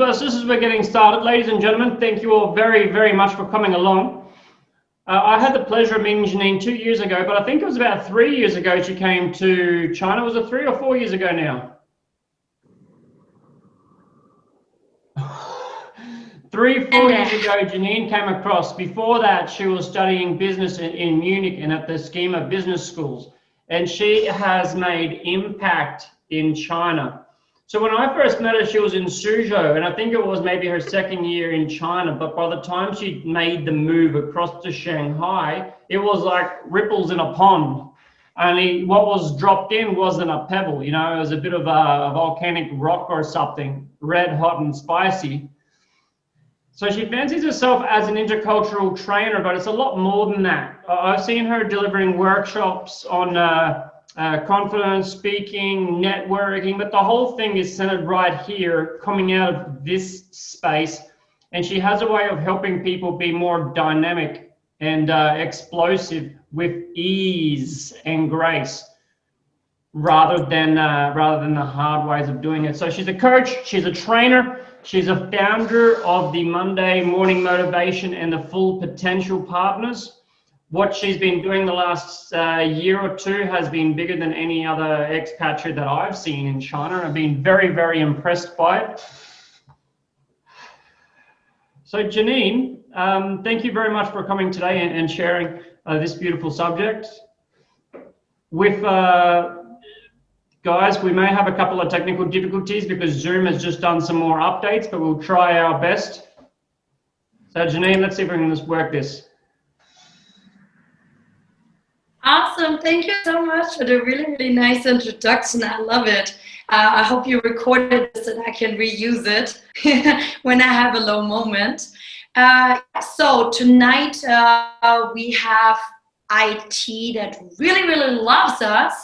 as we're getting started, ladies and gentlemen, thank you all very, very much for coming along. I had the pleasure of meeting Janine 2 years ago, but I think it was about 3 years ago she came to China. Was it 3 or 4 years ago now? 3, 4 years ago, Janine came across. Before that, she was studying business in Munich and at the Schema Business Schools. And she has made impact in China. So when I first met her, she was in Suzhou, and I think it was maybe her 2nd year in China. But by the time she made the move across to Shanghai, it was like ripples in a pond. Only what was dropped in wasn't a pebble, you know, it was a bit of a volcanic rock or something, red hot and spicy. So she fancies herself as an intercultural trainer, but it's a lot more than that. I've seen her delivering workshops on confidence, speaking, networking, but the whole thing is centered right here, coming out of this space. And she has a way of helping people be more dynamic and explosive with ease and grace, rather than the hard ways of doing it. So she's a coach, she's a trainer. She's a founder of the Monday Morning Motivation and the Full Potential Partners. What she's been doing the last year or two has been bigger than any other expatriate that I've seen in China. I've been very, very impressed by it. So Janine, thank you very much for coming today and sharing this beautiful subject. With guys, we may have a couple of technical difficulties because Zoom has just done some more updates, but we'll try our best. So Janine, let's see if we can just work this. Awesome, thank you so much for the really, really nice introduction. I love it. I hope you recorded this and I can reuse it when I have a low moment. So tonight we have IT that really, really loves us.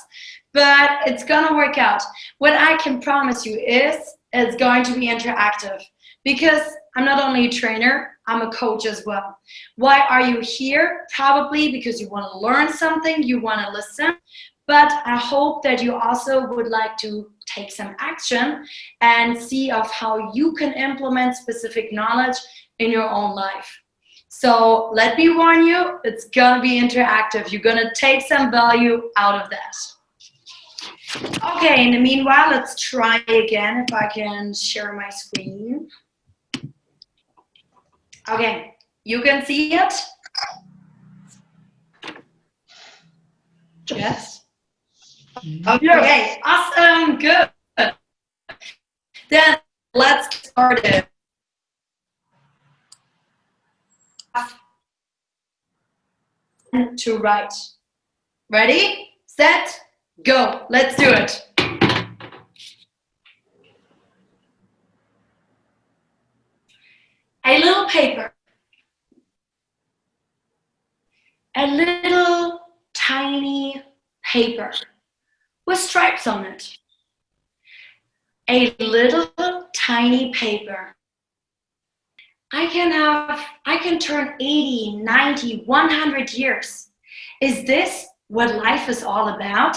But it's gonna work out. What I can promise you is it's going to be interactive, because I'm not only a trainer, I'm a coach as well. Why are you here? Probably because you want to learn something, you want to listen, but I hope that you also would like to take some action and see of how you can implement specific knowledge in your own life. So let me warn you, it's gonna be interactive. You're gonna take some value out of that. Okay, in the meanwhile, let's try again if I can share my screen. Okay, you can see it? Yes? Okay, awesome, good. Then let's get started. To write. Ready, set, go. Let's do it. A little paper. A little tiny paper with stripes on it. A little tiny paper. I can turn 80, 90, 100 years. Is this what life is all about?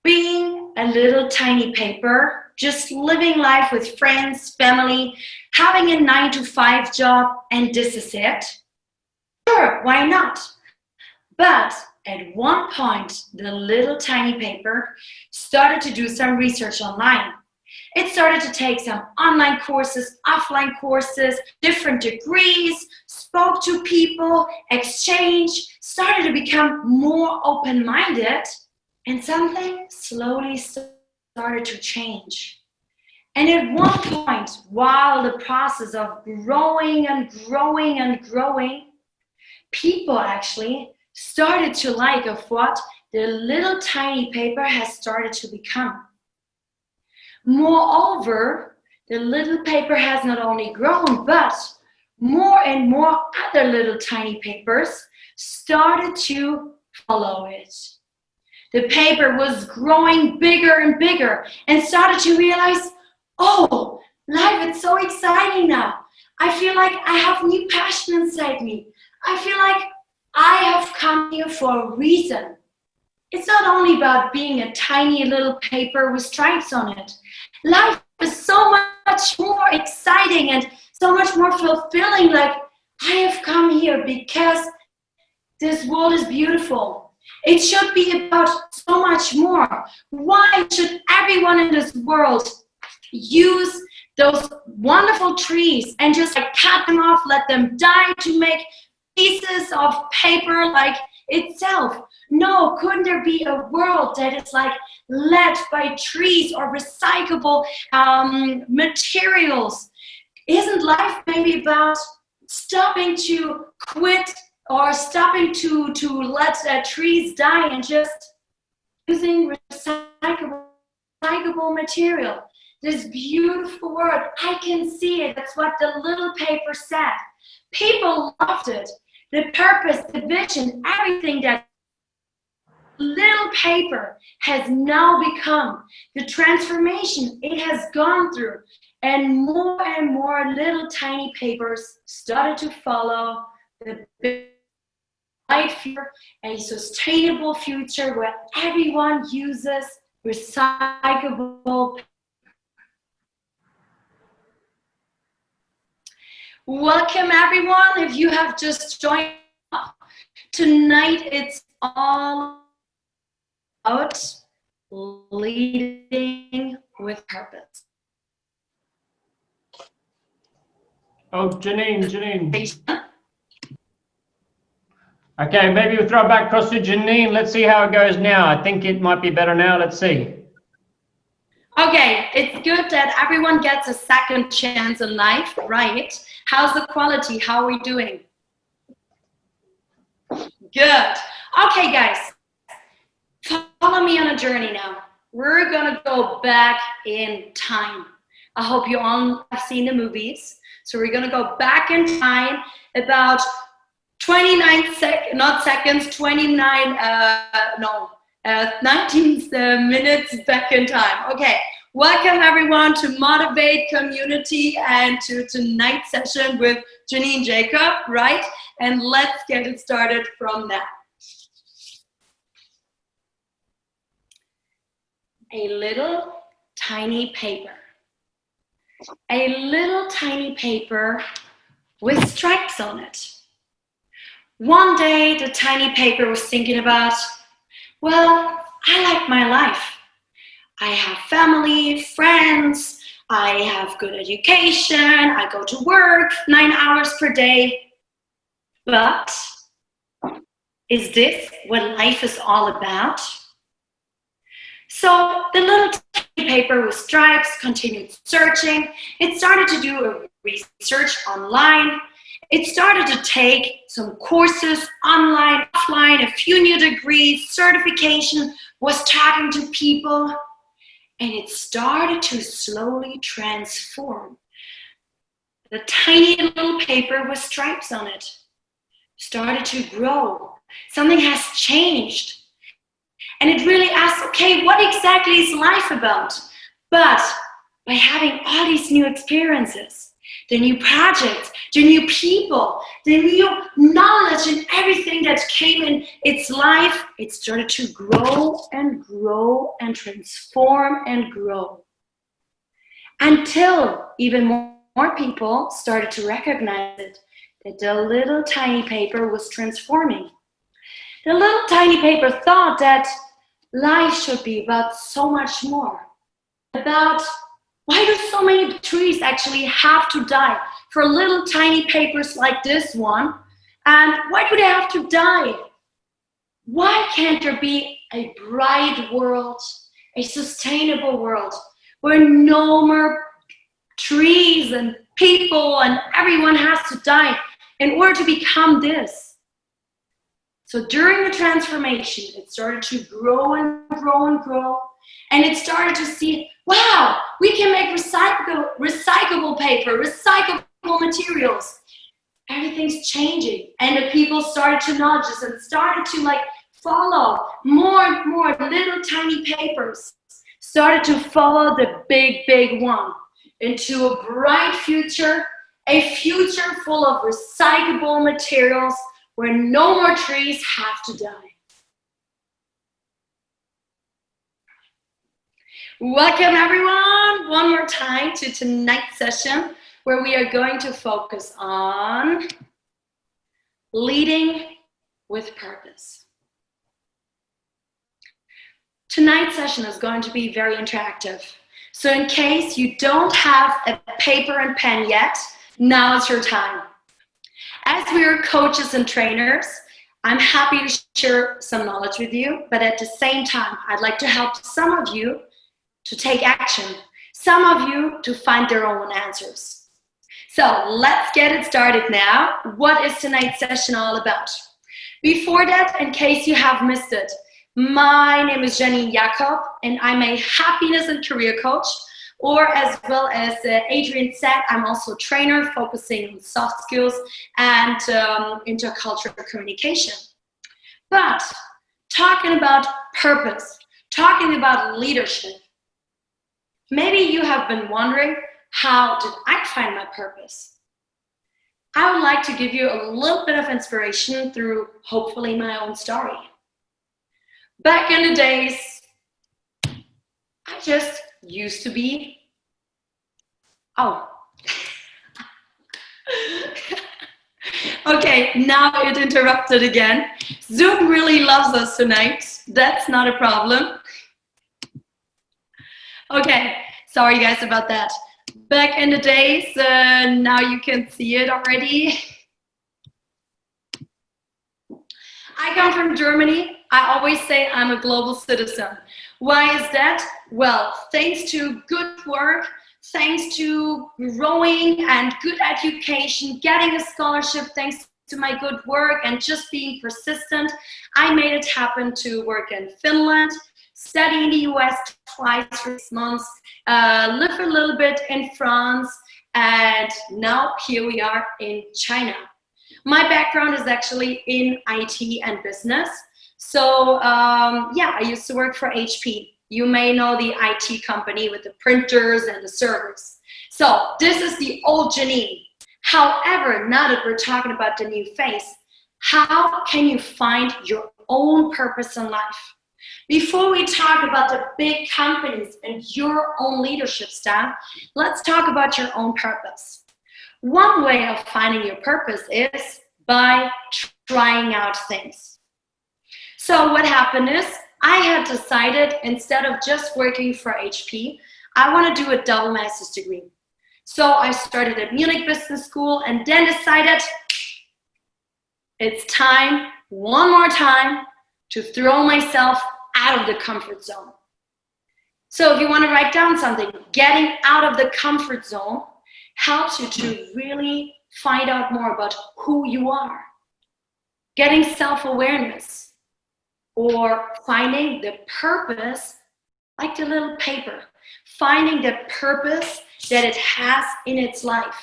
Being a little tiny paper, just living life with friends, family, having a 9-to-5 job, and this is it? Sure, why not? But at one point, the little tiny paper started to do some research online. It started to take some online courses, offline courses, different degrees, spoke to people, exchanged, started to become more open-minded, and something slowly started to change. And at one point, while the process of growing and growing and growing, people actually started to like of what the little tiny paper has started to become. Moreover, the little paper has not only grown, but more and more other little tiny papers started to follow it. The paper was growing bigger and bigger and started to realize, oh, life is so exciting now. I feel like I have new passion inside me. I feel like I have come here for a reason. It's not only about being a tiny little paper with stripes on it. Life is so much more exciting and so much more fulfilling. Like, I have come here because this world is beautiful. It should be about so much more. Why should everyone in this world use those wonderful trees and just like cut them off, let them die to make pieces of paper like itself? No, couldn't there be a world that is like led by trees or recyclable materials? Isn't life maybe about stopping to quit or stopping to let trees die and just using recyclable material? This beautiful word, I can see it. That's what the little paper said. People loved it. The purpose, the vision, everything that little paper has now become, the transformation it has gone through, and more little tiny papers started to follow the big bright future, a sustainable future where everyone uses recyclable. Welcome everyone, if you have just joined up. Tonight it's all about leading with purpose. Oh, Janine. Okay, maybe we'll throw it back across to Janine. Let's see how it goes now. I think it might be better now. Let's see. Okay, it's good that everyone gets a second chance in life, right? How's the quality? How are we doing? Good. Okay, guys, follow me on a journey now. We're gonna go back in time. I hope you all have seen the movies. So we're gonna go back in time about 19 minutes back in time. Okay, welcome everyone to Motivate Community and to tonight's session with Janine Jakob, right? And let's get it started from now. A little tiny paper. A little tiny paper with stripes on it. One day, the tiny paper was thinking about, well, I like my life. I have family, friends, I have good education, I go to work 9 hours per day. But is this what life is all about? So the little tiny paper with stripes continued searching. It started to do a research online. It started to take some courses online, offline, a few new degrees, certification, was talking to people, and it started to slowly transform. The tiny little paper with stripes on it started to grow. Something has changed. And it really asked, okay, what exactly is life about? But by having all these new experiences, the new projects, the new people, the new knowledge and everything that came in its life, it started to grow and grow and transform and grow. Until even more people started to recognize it, that the little tiny paper was transforming. The little tiny paper thought that life should be about so much more. About why do so many trees actually have to die for little tiny papers like this one? And why do they have to die? Why can't there be a bright world, a sustainable world, where no more trees and people and everyone has to die in order to become this? So during the transformation, it started to grow and grow and grow. And it started to see, wow, we can make recyclable paper, recyclable materials. Everything's changing. And the people started to notice and started to follow more and more little tiny papers. Started to follow the big one into a bright future, a future full of recyclable materials where no more trees have to die. Welcome everyone, one more time to tonight's session where we are going to focus on leading with purpose. Tonight's session is going to be very interactive. So in case you don't have a paper and pen yet, now is your time. As we are coaches and trainers, I'm happy to share some knowledge with you, but at the same time, I'd like to help some of you to take action, some of you to find their own answers. So let's get it started now. What is tonight's session all about? Before that, in case you have missed it, my name is Janine Jakob, and I'm a happiness and career coach, or as well as Adrian said, I'm also a trainer focusing on soft skills and intercultural communication. But talking about purpose, talking about leadership, maybe you have been wondering, how did I find my purpose? I would like to give you a little bit of inspiration through hopefully my own story. Back in the days, I just used to be, okay, now it interrupted again. Zoom really loves us tonight. That's not a problem. Okay, sorry guys about that. Back in the days, now you can see it already. I come from Germany. I always say I'm a global citizen. Why is that? Well, thanks to good work, thanks to growing and good education, getting a scholarship, thanks to my good work and just being persistent, I made it happen to work in Finland, study in the US twice for 6 months, live a little bit in France, and now here we are in China. My background is actually in IT and business. So yeah, I used to work for HP. You may know the IT company with the printers and the servers. So this is the old Janine. However, now that we're talking about the new face, how can you find your own purpose in life? Before we talk about the big companies and your own leadership style, let's talk about your own purpose. One way of finding your purpose is by trying out things. So what happened is, I had decided instead of just working for HP, I want to do a double master's degree. So I started at Munich Business School and then decided it's time, one more time, to throw myself out of the comfort zone. So if you want to write down something, getting out of the comfort zone helps you to really find out more about who you are. Getting self-awareness or finding the purpose, like the little paper, finding the purpose that it has in its life.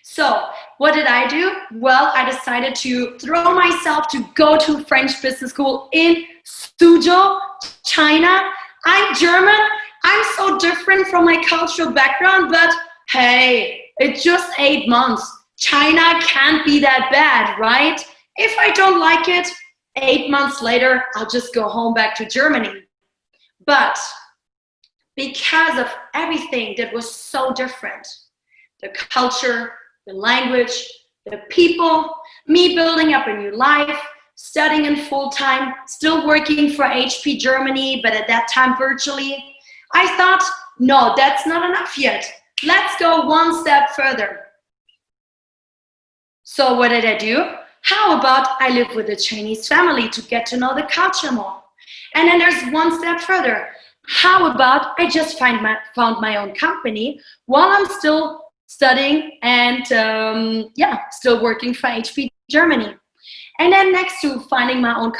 So what did I do? Well, I decided to throw myself to go to French business school in Suzhou, China. I'm German. I'm so different from my cultural background, but hey, it's just 8 months. China can't be that bad, right? If I don't like it, 8 months later, I'll just go home back to Germany. But because of everything that was so different, the culture, the language, the people, me building up a new life, studying in full-time, still working for HP Germany, but at that time virtually, I thought, no, that's not enough yet. Let's go one step further. So what did I do? How about I live with a Chinese family to get to know the culture more? And then there's one step further. How about I just found my own company while I'm still studying and still working for HP Germany. And then next to founding my own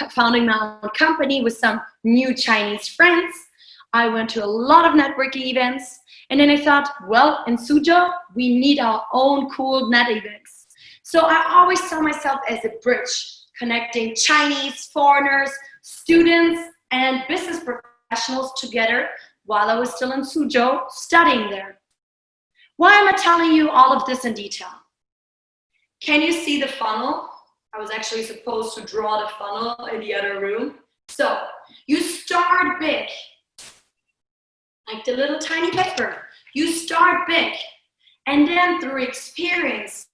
company with some new Chinese friends, I went to a lot of networking events. And then I thought, well, in Suzhou, we need our own cool net events. So I always saw myself as a bridge connecting Chinese, foreigners, students, and business professionals together while I was still in Suzhou studying there. Why am I telling you all of this in detail? Can you see the funnel? I was actually supposed to draw the funnel in the other room. So you start big. like the little tiny paper. You start big, and then through experience,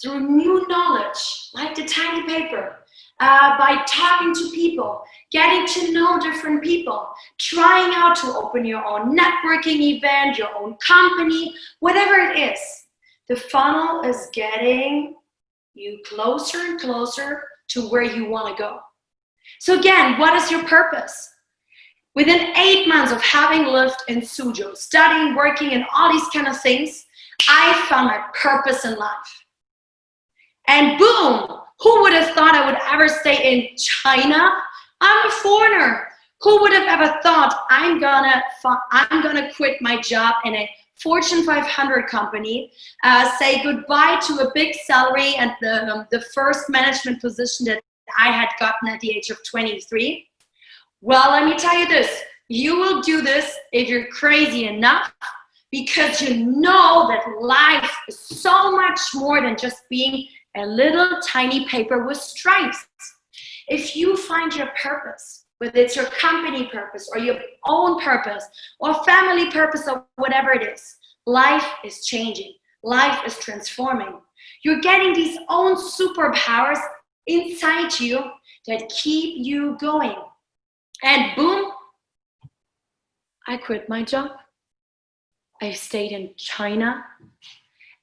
through new knowledge, like the tiny paper, by talking to people, getting to know different people, trying out to open your own networking event, your own company, whatever it is, the funnel is getting you closer and closer to where you want to go. So again, what is your purpose? Within 8 months of having lived in Suzhou, studying, working, and all these kind of things, I found my purpose in life. And boom, who would have thought I would ever stay in China? I'm a foreigner. Who would have ever thought I'm gonna quit my job in a Fortune 500 company, say goodbye to a big salary and the first management position that I had gotten at the age of 23? Well, let me tell you this. You will do this if you're crazy enough, because you know that life is so much more than just being a little tiny paper with stripes. If you find your purpose, whether it's your company purpose or your own purpose or family purpose or whatever it is, life is changing. Life is transforming. You're getting these own superpowers inside you that keep you going. And boom, I quit my job. I stayed in China,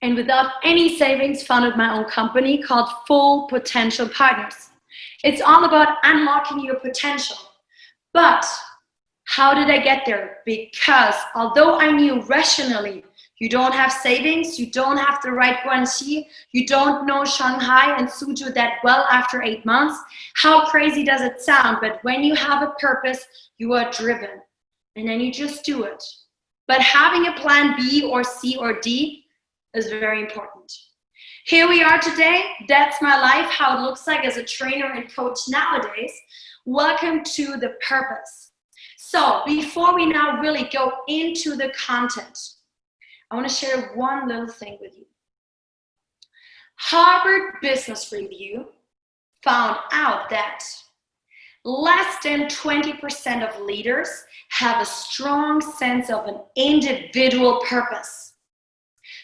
and without any savings, founded my own company called Full Potential Partners. It's all about unlocking your potential. But how did I get there? Because although I knew rationally, you don't have savings, you don't have the right guanxi, you don't know Shanghai and Suzhou that well after 8 months, how crazy does it sound? But when you have a purpose, you are driven, and then you just do it. But having a plan B or C or D is very important. Here we are today. That's my life, how it looks like as a trainer and coach nowadays. Welcome to the purpose. So before we now really go into the content, I want to share one little thing with you. Harvard Business Review found out that less than 20% of leaders have a strong sense of an individual purpose.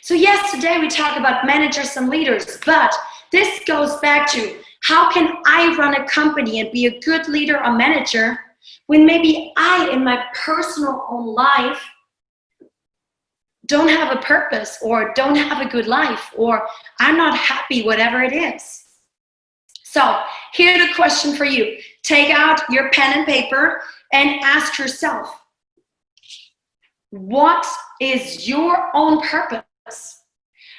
So yes, today we talk about managers and leaders, but this goes back to how can I run a company and be a good leader or manager when maybe I, in my personal own life, don't have a purpose or don't have a good life or I'm not happy, whatever it is. So here's the question for you. Take out your pen and paper and ask yourself, what is your own purpose?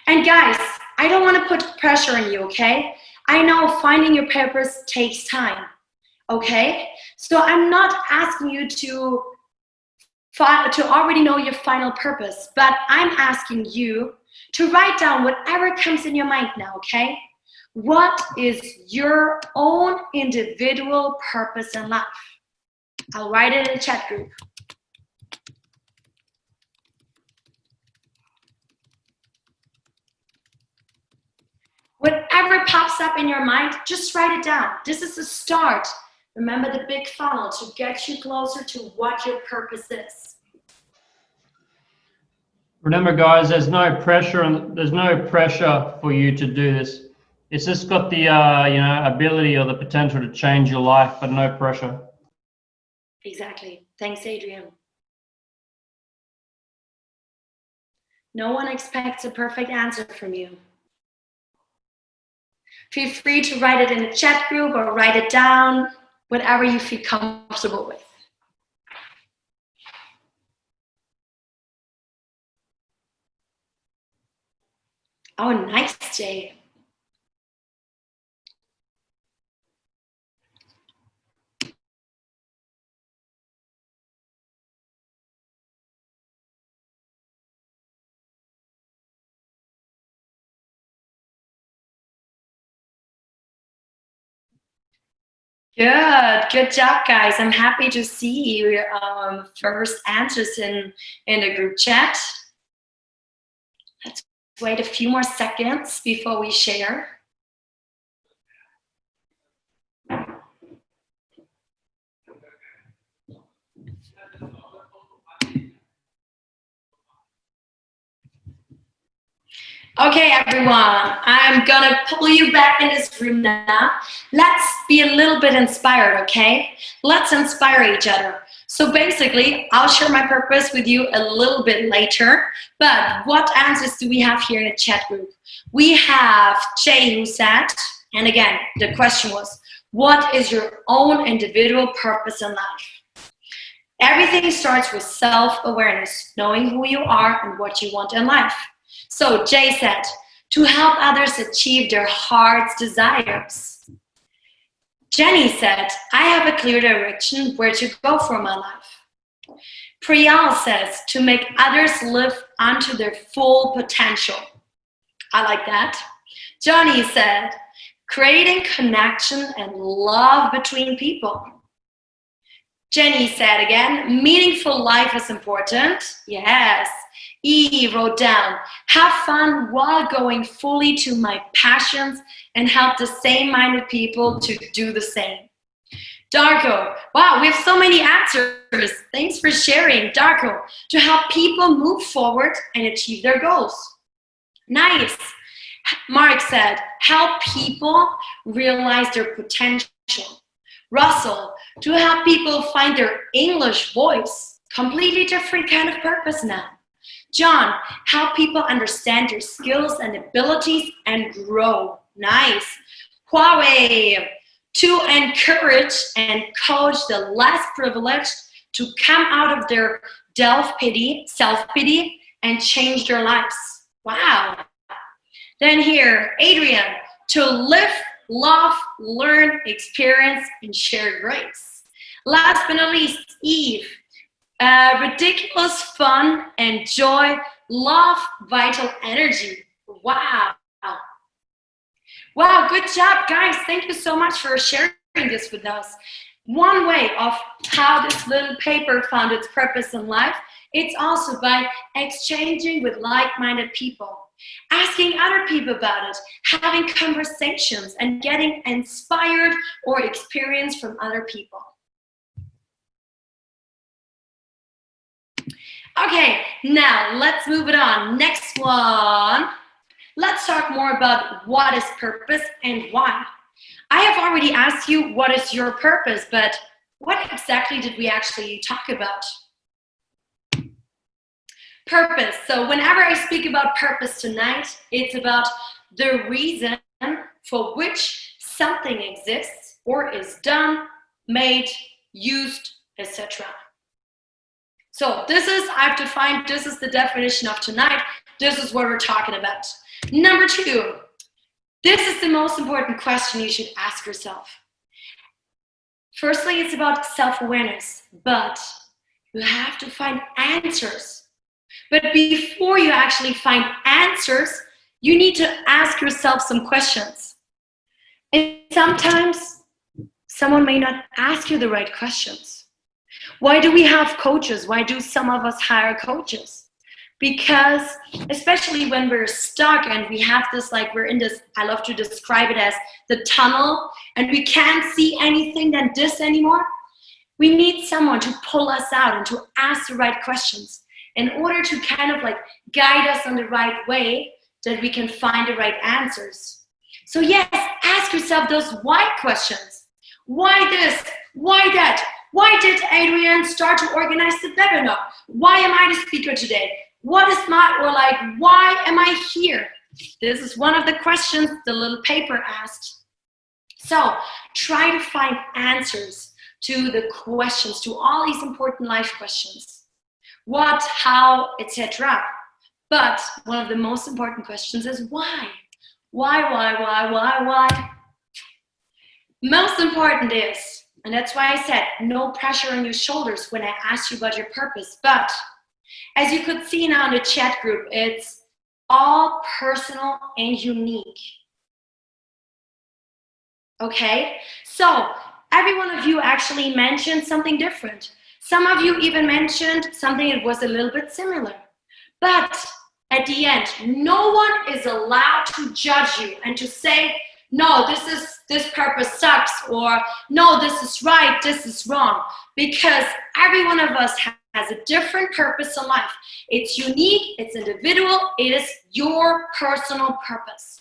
And guys, I don't want to put pressure on you, okay? I know finding your purpose takes time, okay? So I'm not asking you to already know your final purpose, but I'm asking you to write down whatever comes in your mind now, okay? What is your own individual purpose in life? I'll write it in the chat group. Whatever pops up in your mind, just write it down. This is the start. Remember the big funnel to get you closer to what your purpose is. Remember, guys, there's no pressure for you to do this. It's just got the ability or the potential to change your life, but no pressure. Exactly. Thanks, Adrian. No one expects a perfect answer from you. Feel free to write it in the chat group or write it down, whatever you feel comfortable with. Oh, nice, Jay. Good job, guys. I'm happy to see your first answers in the group chat. Let's wait a few more seconds before we share. Okay, everyone, I'm gonna pull you back in this room now. Let's be a little bit inspired, okay? Let's inspire each other. So basically, I'll share my purpose with you a little bit later, but what answers do we have here in the chat group? We have Jay who said, and again, the question was, what is your own individual purpose in life? Everything starts with self-awareness, knowing who you are and what you want in life. So Jay said, to help others achieve their heart's desires. Jenny said, I have a clear direction where to go for my life. Priyal says, to make others live onto their full potential. I like that. Johnny said, creating connection and love between people. Jenny said again, meaningful life is important. Yes. E wrote down, have fun while going fully to my passions and help the same-minded people to do the same. Darko, wow, we have so many answers. Thanks for sharing, Darko. To help people move forward and achieve their goals. Nice. Mark said, help people realize their potential. Russell, to help people find their English voice. Completely different kind of purpose now. John, help people understand their skills and abilities and grow. Nice. Huawei, to encourage and coach the less privileged to come out of their self-pity, and change their lives. Wow. Then here, Adrian, to live, love, learn, experience, and share grace. Last but not least, Eve, ridiculous fun and joy, love, vital energy. Wow. Wow, good job, guys. Thank you so much for sharing this with us. One way of how this little paper found its purpose in life, it's also by exchanging with like-minded people, asking other people about it, having conversations, and getting inspired or experience from other people. Okay, now let's move it on. Next one. Let's talk more about what is purpose and why. I have already asked you what is your purpose, but what exactly did we actually talk about? Purpose. So whenever I speak about purpose tonight, it's about the reason for which something exists or is done, made, used, etc. So I've defined, this is the definition of tonight. This is what we're talking about. Number 2, this is the most important question you should ask yourself. Firstly, it's about self-awareness, but you have to find answers. But before you actually find answers, you need to ask yourself some questions. And sometimes someone may not ask you the right questions. Why do we have coaches? Why do some of us hire coaches? Because especially when we're stuck and we have this, like we're in this, I love to describe it as the tunnel, and we can't see anything than this anymore, we need someone to pull us out and to ask the right questions in order to kind of like guide us on the right way that we can find the right answers. So yes, ask yourself those why questions. Why this? Why that? Why did Adrian start to organize the webinar? Why am I the speaker today? What is why am I here? This is one of the questions the little paper asked. So try to find answers to the questions, to all these important life questions. What, how, etc. But one of the most important questions is why? Why? Most important is, and that's why I said no pressure on your shoulders when I asked you about your purpose, but as you could see now in the chat group, it's all personal and unique. Okay, so every one of you actually mentioned something different. Some of you even mentioned something that was a little bit similar. But at the end, no one is allowed to judge you and to say, no, this purpose sucks, or no, this is right, this is wrong, because every one of us has a different purpose in life. It's unique, it's individual, it is your personal purpose.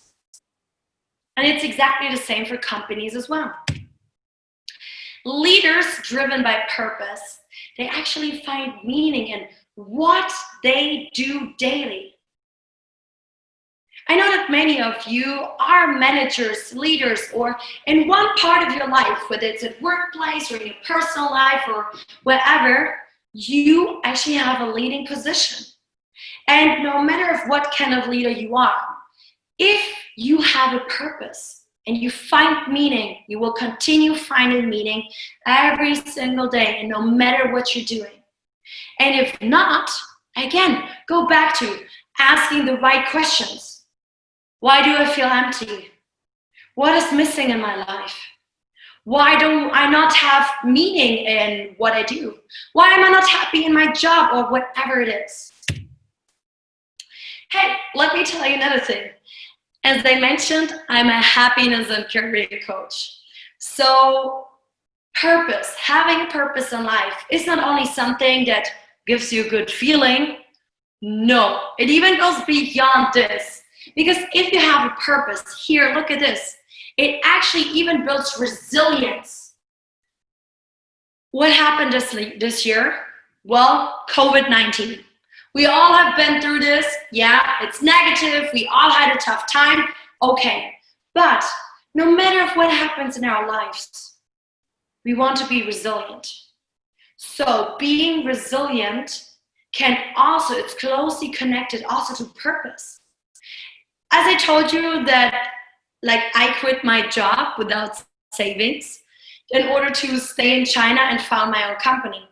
And it's exactly the same for companies as well. Leaders driven by purpose, they actually find meaning in what they do daily. I know that many of you are managers, leaders, or in one part of your life, whether it's at workplace or in your personal life or wherever, you actually have a leading position. And no matter what kind of leader you are, if you have a purpose and you find meaning, you will continue finding meaning every single day and no matter what you're doing. And if not, again, go back to asking the right questions. Why do I feel empty? What is missing in my life? Why do I not have meaning in what I do? Why am I not happy in my job or whatever it is? Hey, let me tell you another thing. As I mentioned, I'm a happiness and career coach. So purpose, having a purpose in life is not only something that gives you a good feeling. No, it even goes beyond this. Because if you have a purpose, here, look at this. It actually even builds resilience. What happened this year? Well, COVID-19. We all have been through this. Yeah, it's negative. We all had a tough time. Okay, but no matter what happens in our lives, we want to be resilient. So being resilient can also, it's closely connected also to purpose. As I told you that, like, I quit my job without savings in order to stay in China and found my own company.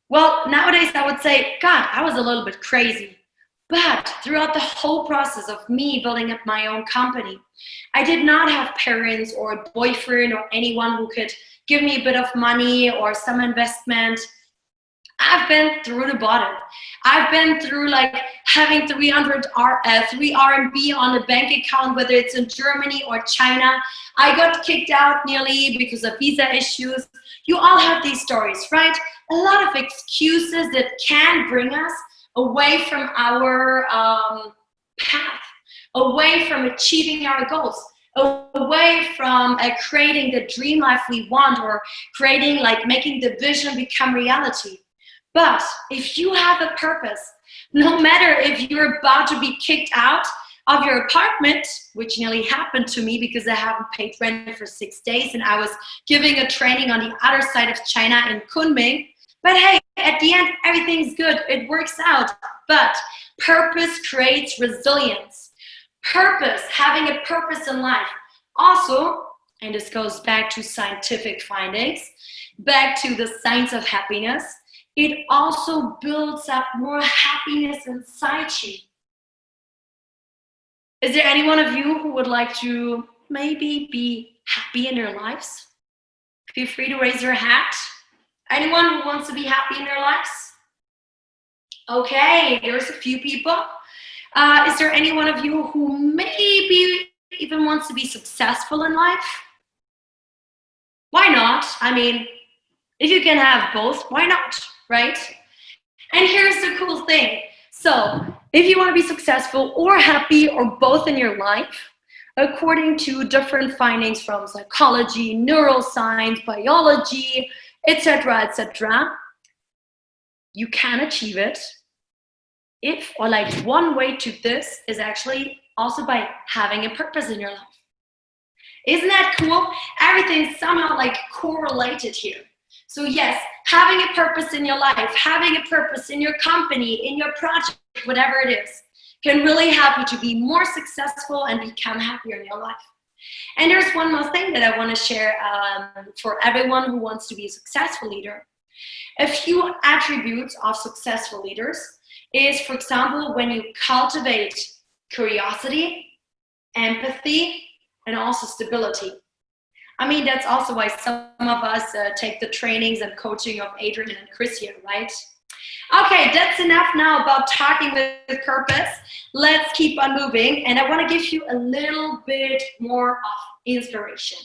Well, nowadays I would say, God, I was a little bit crazy. But throughout the whole process of me building up my own company, I did not have parents or a boyfriend or anyone who could give me a bit of money or some investment. I've been through the bottom. I've been through like having 3 RMB on a bank account, whether it's in Germany or China. I got kicked out nearly because of visa issues. You all have these stories, right? A lot of excuses that can bring us away from our path, away from achieving our goals, away from creating the dream life we want or creating, like making the vision become reality. But if you have a purpose, no matter if you're about to be kicked out of your apartment, which nearly happened to me because I haven't paid rent for 6 days and I was giving a training on the other side of China in Kunming. But hey, at the end, everything's good. It works out. But purpose creates resilience. Purpose, having a purpose in life. Also, and this goes back to scientific findings, back to the science of happiness, it also builds up more happiness inside you. Is there any one of you who would like to maybe be happy in their lives? Feel free to raise your hand. Anyone who wants to be happy in their lives? Okay, there's a few people. Is there any one of you who maybe even wants to be successful in life? Why not? I mean, if you can have both, why not, right? And here's the cool thing. So if you want to be successful or happy or both in your life, according to different findings from psychology, neuroscience, biology, etc., you can achieve it if, or like one way to this is actually also by having a purpose in your life. Isn't that cool? Everything's somehow like correlated here. So yes, having a purpose in your life, having a purpose in your company, in your project, whatever it is, can really help you to be more successful and become happier in your life. And there's one more thing that I want to share for everyone who wants to be a successful leader. A few attributes of successful leaders is, for example, when you cultivate curiosity, empathy, and also stability. I mean, that's also why some of us take the trainings and coaching of Adrian and Chris here, right? Okay, that's enough now about talking with purpose. Let's keep on moving. And I want to give you a little bit more of inspiration.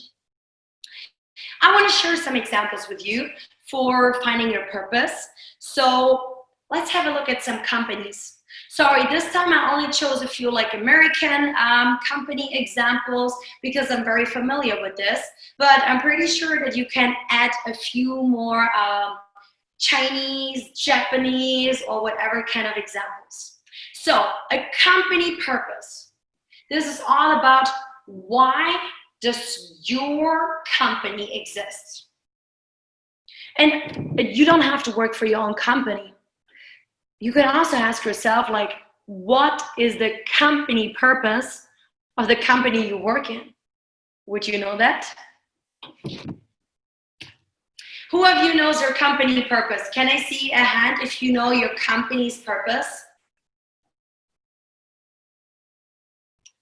I want to share some examples with you for finding your purpose. So let's have a look at some companies. Sorry, this time I only chose a few like American company examples because I'm very familiar with this, but I'm pretty sure that you can add a few more Chinese, Japanese, or whatever kind of examples. So a company purpose. This is all about why does your company exist? And you don't have to work for your own company. You can also ask yourself, like, what is the company purpose of the company you work in? Would you know that? Who of you knows your company purpose? Can I see a hand if you know your company's purpose?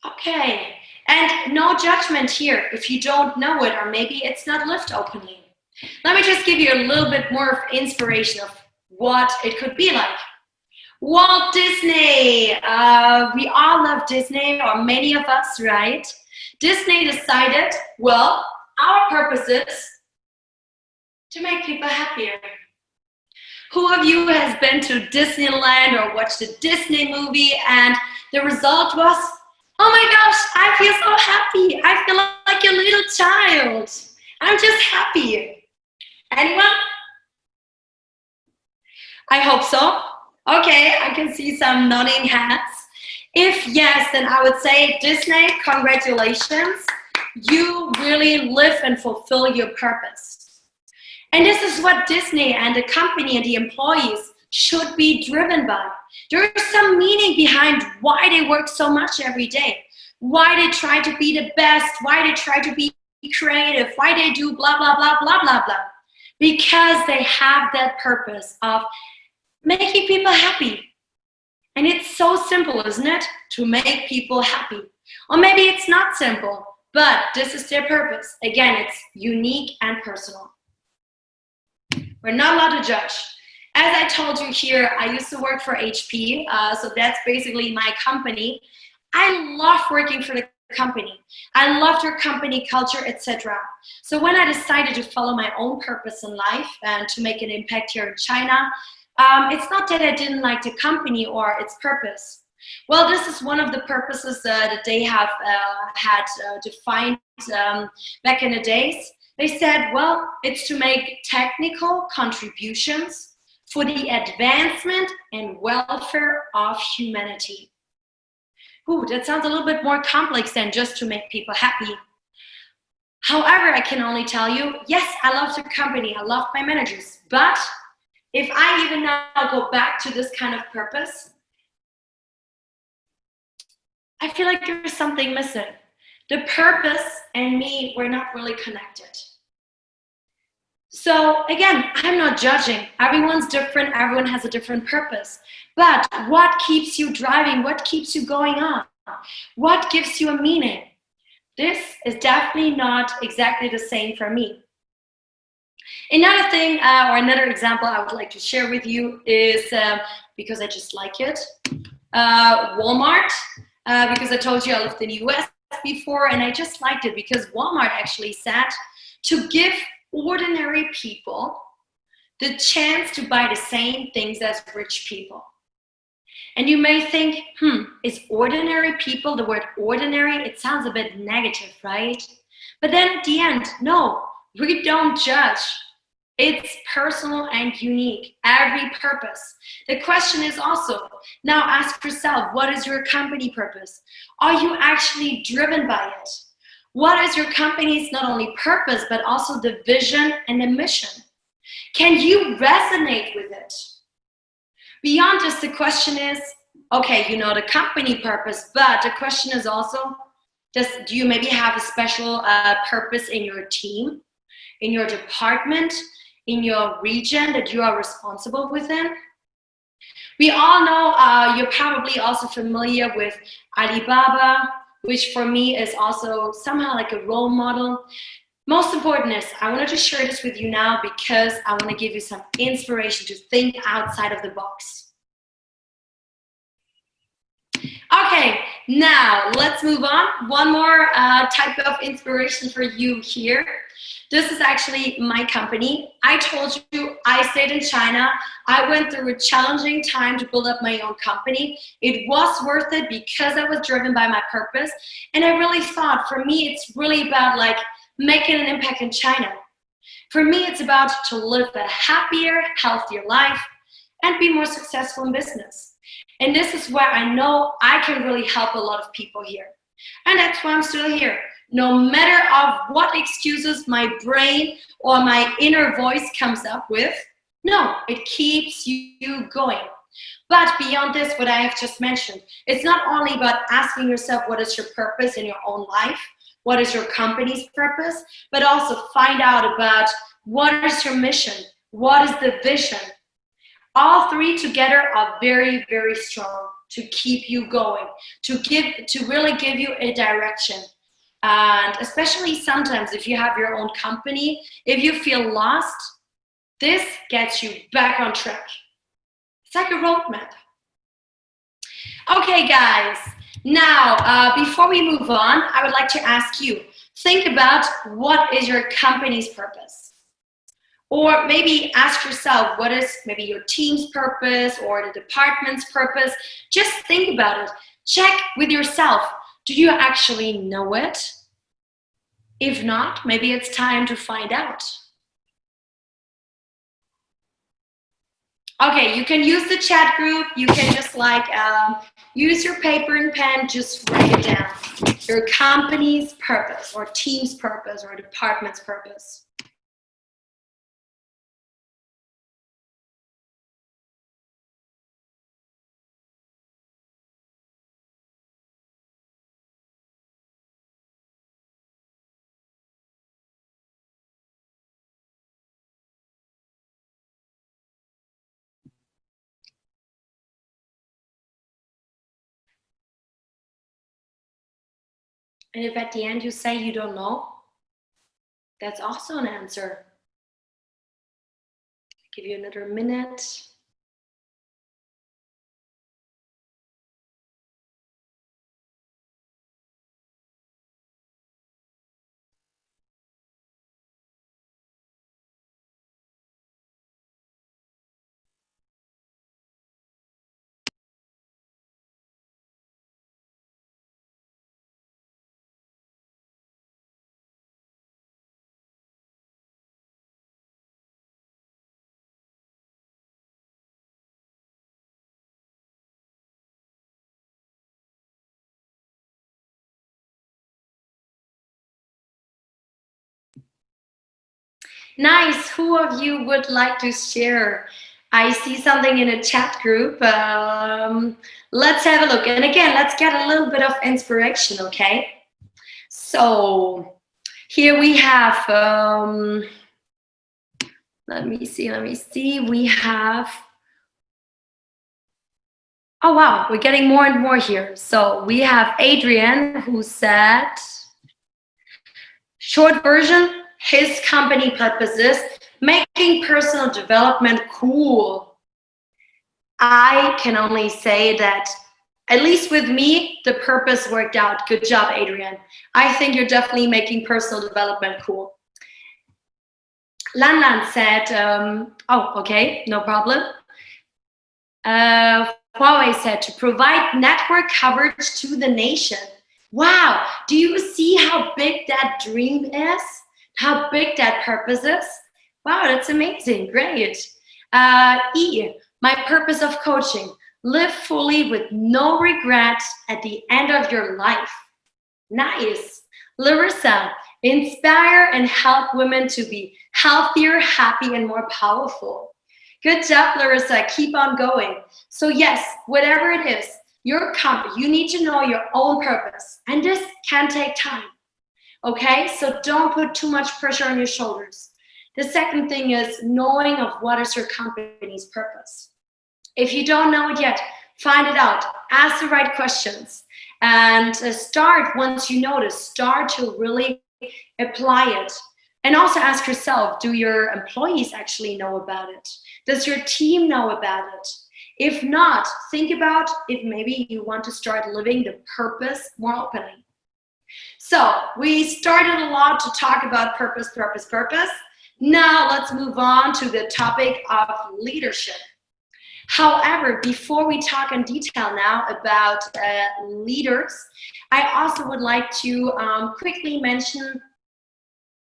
Okay, and no judgment here if you don't know it, or maybe it's not lived openly. Let me just give you a little bit more of inspiration of what it could be like. Walt Disney, we all love Disney, or many of us, right? Disney decided, well, our purpose is to make people happier. Who of you has been to Disneyland or watched a Disney movie and the result was, oh my gosh, I feel so happy. I feel like a little child. I'm just happy. Anyone? I hope so. Okay, I can see some nodding heads. If yes, then I would say, Disney, congratulations. You really live and fulfill your purpose. And this is what Disney and the company and the employees should be driven by. There is some meaning behind why they work so much every day, why they try to be the best, why they try to be creative, why they do blah, blah, blah, blah, blah, blah. Because they have that purpose of making people happy. And it's so simple, isn't it? To make people happy. Or maybe it's not simple, but this is their purpose. Again, it's unique and personal. We're not allowed to judge. As I told you here, I used to work for HP, so that's basically my company. I love working for the company. I loved your company culture, etc. So when I decided to follow my own purpose in life and to make an impact here in China, it's not that I didn't like the company or its purpose. Well, this is one of the purposes that they have had defined back in the days. They said, well, it's to make technical contributions for the advancement and welfare of humanity. Ooh, that sounds a little bit more complex than just to make people happy. However, I can only tell you, yes, I love the company, I love my managers, but if I even now go back to this kind of purpose, I feel like there's something missing. The purpose and me were not really connected. So again, I'm not judging. Everyone's different, everyone has a different purpose. But what keeps you driving? What keeps you going on? What gives you a meaning? This is definitely not exactly the same for me. Another thing, or another example I would like to share with you is, because I just like it, Walmart, because I told you I lived in the US before, and I just liked it because Walmart actually said to give ordinary people the chance to buy the same things as rich people. And you may think, is ordinary people, the word ordinary, it sounds a bit negative, right? But then at the end, no, we don't judge. It's personal and unique, every purpose. The question is also, now ask yourself, what is your company purpose? Are you actually driven by it? What is your company's not only purpose, but also the vision and the mission? Can you resonate with it? Beyond this, the question is, okay, you know the company purpose, but the question is also, do you maybe have a special purpose in your team, in your department, in your region that you are responsible within? We all know, you're probably also familiar with Alibaba, which for me is also somehow like a role model. Most important is, I wanted to share this with you now because I want to give you some inspiration to think outside of the box. Okay, now let's move on. One more type of inspiration for you here. This is actually my company. I told you I stayed in China. I went through a challenging time to build up my own company. It was worth it because I was driven by my purpose. And I really thought, for me, it's really about like making an impact in China. For me, it's about to live a happier, healthier life and be more successful in business. And this is where I know I can really help a lot of people here. And that's why I'm still here. No matter of what excuses my brain or my inner voice comes up with, no, it keeps you going. But beyond this, what I have just mentioned, it's not only about asking yourself what is your purpose in your own life, what is your company's purpose, but also find out about what is your mission, what is the vision. All three together are very, very strong to keep you going, to really give you a direction. And especially sometimes if you have your own company, if you feel lost, this gets you back on track. It's like a roadmap. Okay, guys. Now, before we move on, I would like to ask you, think about what is your company's purpose? Or maybe ask yourself, what is maybe your team's purpose or the department's purpose? Just think about it. Check with yourself. Do you actually know it? If not, maybe it's time to find out. Okay, you can use the chat group. You can just like use your paper and pen, just write it down. Your company's purpose or team's purpose or department's purpose. And if at the end you say you don't know, that's also an answer. I'll give you another minute. Nice. Who of you would like to share? I see something in a chat group. Let's have a look. And again, let's get a little bit of inspiration, okay? So here we have, let me see. We have, oh wow, we're getting more and more here. So we have Adrian who said, short version, his company purpose is making personal development cool. I can only say that, at least with me, the purpose worked out. Good job, Adrian. I think you're definitely making personal development cool. Lan Lan said, oh, okay, no problem. Huawei said, to provide network coverage to the nation. Wow, do you see how big that dream is? How big that purpose is? Wow, that's amazing, great. E, my purpose of coaching, live fully with no regrets at the end of your life. Nice. Larissa, inspire and help women to be healthier, happy, and more powerful. Good job, Larissa, keep on going. So yes, whatever it is, your company, you need to know your own purpose, and this can take time. Okay, so don't put too much pressure on your shoulders. The second thing is knowing of what is your company's purpose. If you don't know it yet, find it out, ask the right questions, and start once you notice, start to really apply it. And also ask yourself, do your employees actually know about it? Does your team know about it? If not, think about if maybe you want to start living the purpose more openly. So we started a lot to talk about purpose. Now let's move on to the topic of leadership. However, before we talk in detail now about leaders, I also would like to quickly mention,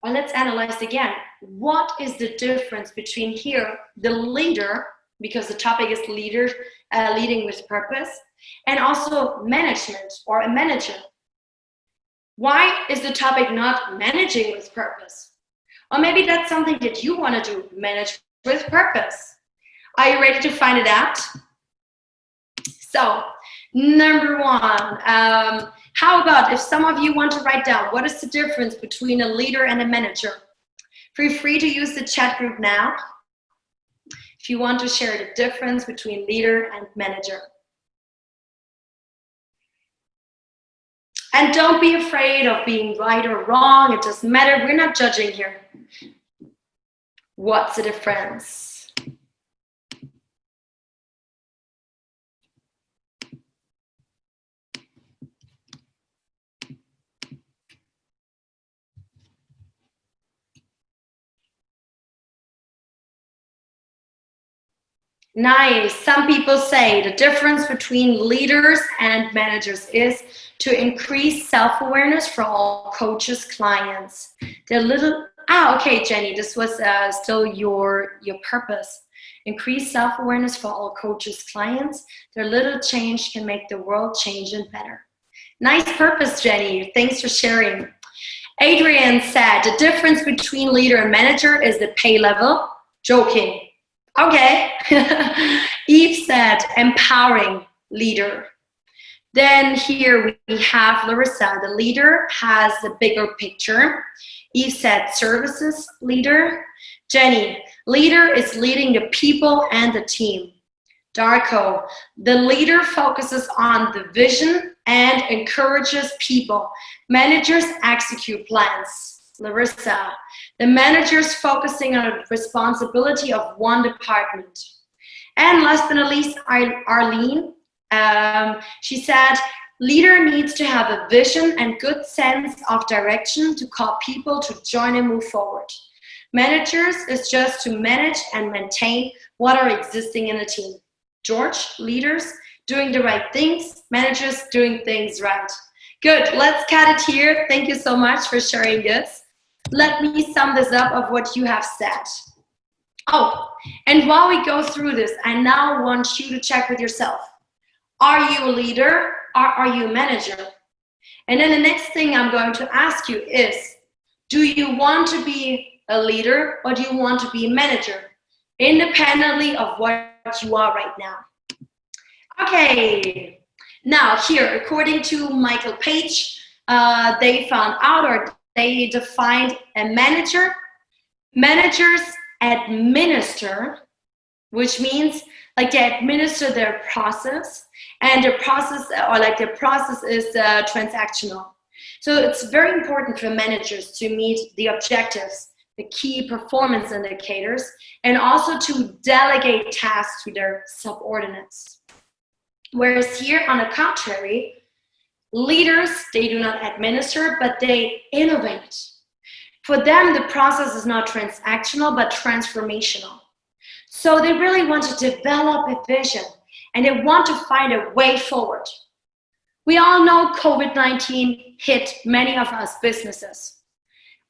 or let's analyze again, what is the difference between here, the leader, because the topic is leader, leading with purpose, and also management or a manager. Why is the topic not managing with purpose? Or maybe that's something that you want to do, manage with purpose. Are you ready to find it out? So, number one, how about if some of you want to write down what is the difference between a leader and a manager? Feel free to use the chat group now if you want to share the difference between leader and manager. And don't be afraid of being right or wrong. It doesn't matter. We're not judging here. What's the difference? Nice. Some people say the difference between leaders and managers is to increase self-awareness for all coaches, clients. They're little, okay, Jenny, this was still your purpose. Increase self-awareness for all coaches, clients. Their little change can make the world change and better. Nice purpose, Jenny. Thanks for sharing. Adrian said the difference between leader and manager is the pay level. Joking. Okay. Eve said empowering leader. Then here we have Larissa. The leader has the bigger picture. Eve said services leader. Jenny, leader is leading the people and the team. Darko, the leader focuses on the vision and encourages people. Managers execute plans. Larissa, the manager's focusing on the responsibility of one department. And last but not least, Arlene, she said, leader needs to have a vision and good sense of direction to call people to join and move forward. Managers is just to manage and maintain what are existing in a team. George, leaders doing the right things, managers doing things right. Good, let's cut it here. Thank you so much for sharing this. Let me sum this up of what you have said. Oh, and while we go through this, I now want you to check with yourself. Are you a leader or are you a manager? And then the next thing I'm going to ask you is, do you want to be a leader or do you want to be a manager? Independently of what you are right now. Okay, now here, according to Michael Page, they found out, or they defined a manager. Managers administer, which means like they administer their process, and their process, or like their process is transactional. So it's very important for managers to meet the objectives, the key performance indicators, and also to delegate tasks to their subordinates. Whereas here, on the contrary, leaders, they do not administer, but they innovate. For them, the process is not transactional, but transformational. So they really want to develop a vision, and they want to find a way forward. We all know COVID-19 hit many of us businesses,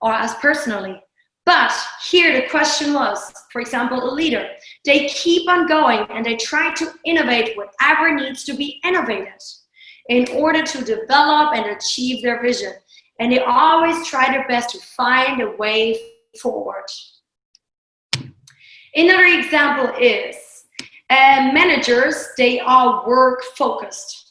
or us personally. But here the question was, for example, a leader. They keep on going and they try to innovate whatever needs to be innovated in order to develop and achieve their vision. And they always try their best to find a way forward. Another example is managers, they are work focused.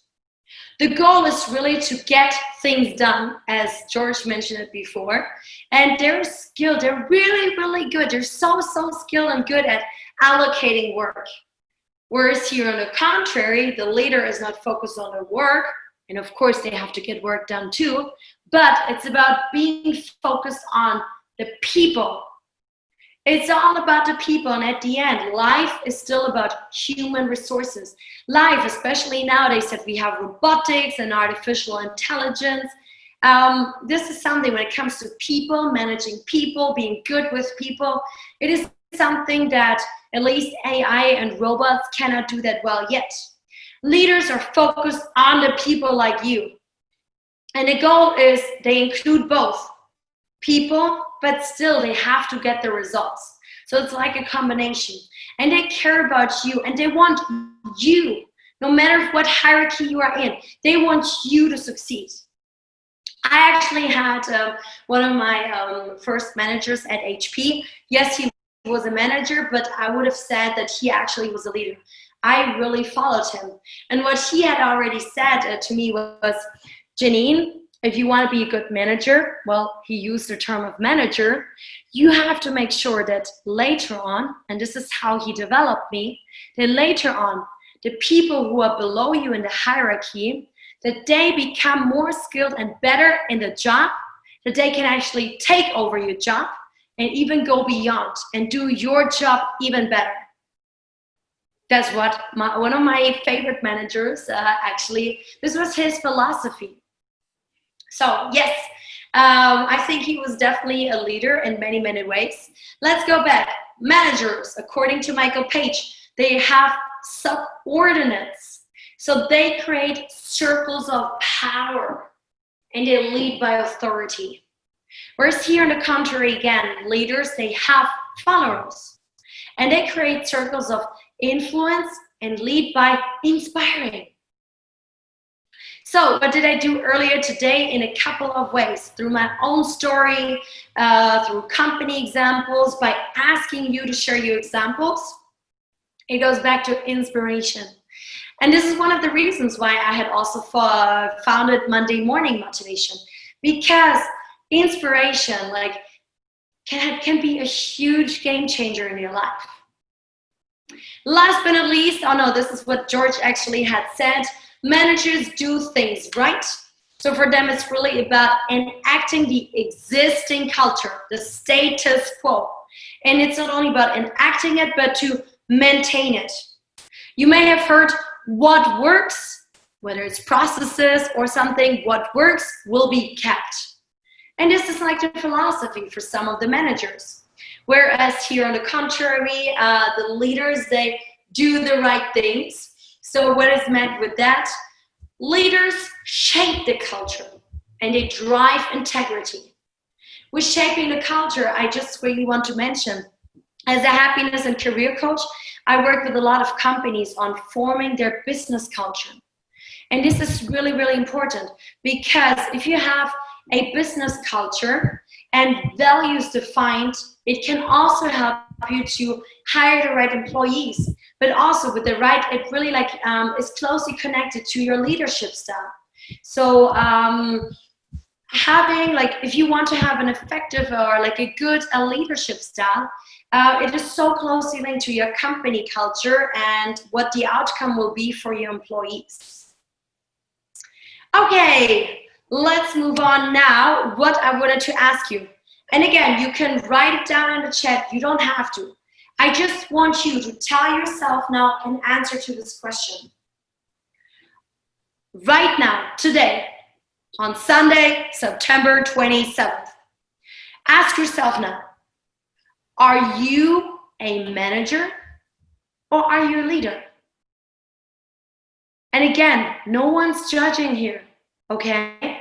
The goal is really to get things done, as George mentioned it before, and they're skilled, they're really, really good. They're so skilled and good at allocating work. Whereas here on the contrary, the leader is not focused on the work, and of course they have to get work done too, but it's about being focused on the people It's all about the people, and at the end, life is still about human resources. Life, especially nowadays that we have robotics and artificial intelligence, this is something when it comes to people, managing people, being good with people, it is something that at least AI and robots cannot do that well yet. Leaders are focused on the people like you. And the goal is they include both people, but still they have to get the results. So it's like a combination. And they care about you and they want you, no matter what hierarchy you are in, they want you to succeed. I actually had one of my first managers at HP. Yes, he was a manager, but I would have said that he actually was a leader. I really followed him. And what he had already said to me was, Janine, if you want to be a good manager, well, he used the term of manager, you have to make sure that later on, and this is how he developed me, that later on, the people who are below you in the hierarchy, that they become more skilled and better in the job, that they can actually take over your job and even go beyond and do your job even better. That's what one of my favorite managers actually, this was his philosophy. So yes, I think he was definitely a leader in many, many ways. Let's go back. Managers, according to Michael Page, they have subordinates. So they create circles of power and they lead by authority. Whereas here on the contrary, again, leaders, they have followers and they create circles of influence and lead by inspiring. So what did I do earlier today? In a couple of ways, through my own story, through company examples, by asking you to share your examples. It goes back to inspiration. And this is one of the reasons why I had also founded Monday Morning Motivation, because inspiration can be a huge game changer in your life. Last but not least, oh no, this is what George actually had said, managers do things right. So for them, it's really about enacting the existing culture, the status quo. And it's not only about enacting it, but to maintain it. You may have heard what works, whether it's processes or something, what works will be kept. And this is like the philosophy for some of the managers. Whereas here on the contrary, the leaders, they do the right things. So what is meant with that? Leaders shape the culture and they drive integrity. With shaping the culture, I just really want to mention, as a happiness and career coach, I work with a lot of companies on forming their business culture. And this is really, really important because if you have a business culture and values defined, it can also help you to hire the right employees, but also with the right, it really is closely connected to your leadership style. So having if you want to have an effective or a good leadership style, it is so closely linked to your company culture and what the outcome will be for your employees. Okay, let's move on now. What I wanted to ask you, and again, you can write it down in the chat, you don't have to. I just want you to tell yourself now an answer to this question. Right now, today, on Sunday, September 27th, ask yourself now, are you a manager or are you a leader? And again, no one's judging here, okay?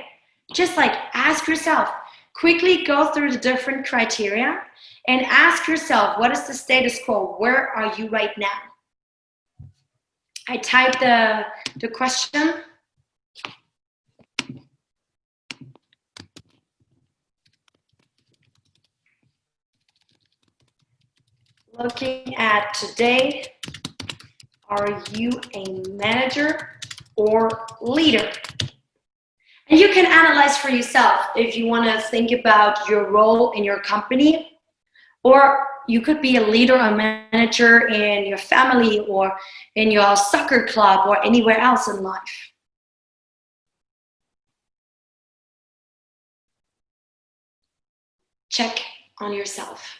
Just ask yourself, quickly go through the different criteria and ask yourself, what is the status quo? Where are you right now? I typed the question. Looking at today, are you a manager or leader? And you can analyze for yourself if you want to think about your role in your company, or you could be a leader or manager in your family or in your soccer club or anywhere else in life. Check on yourself.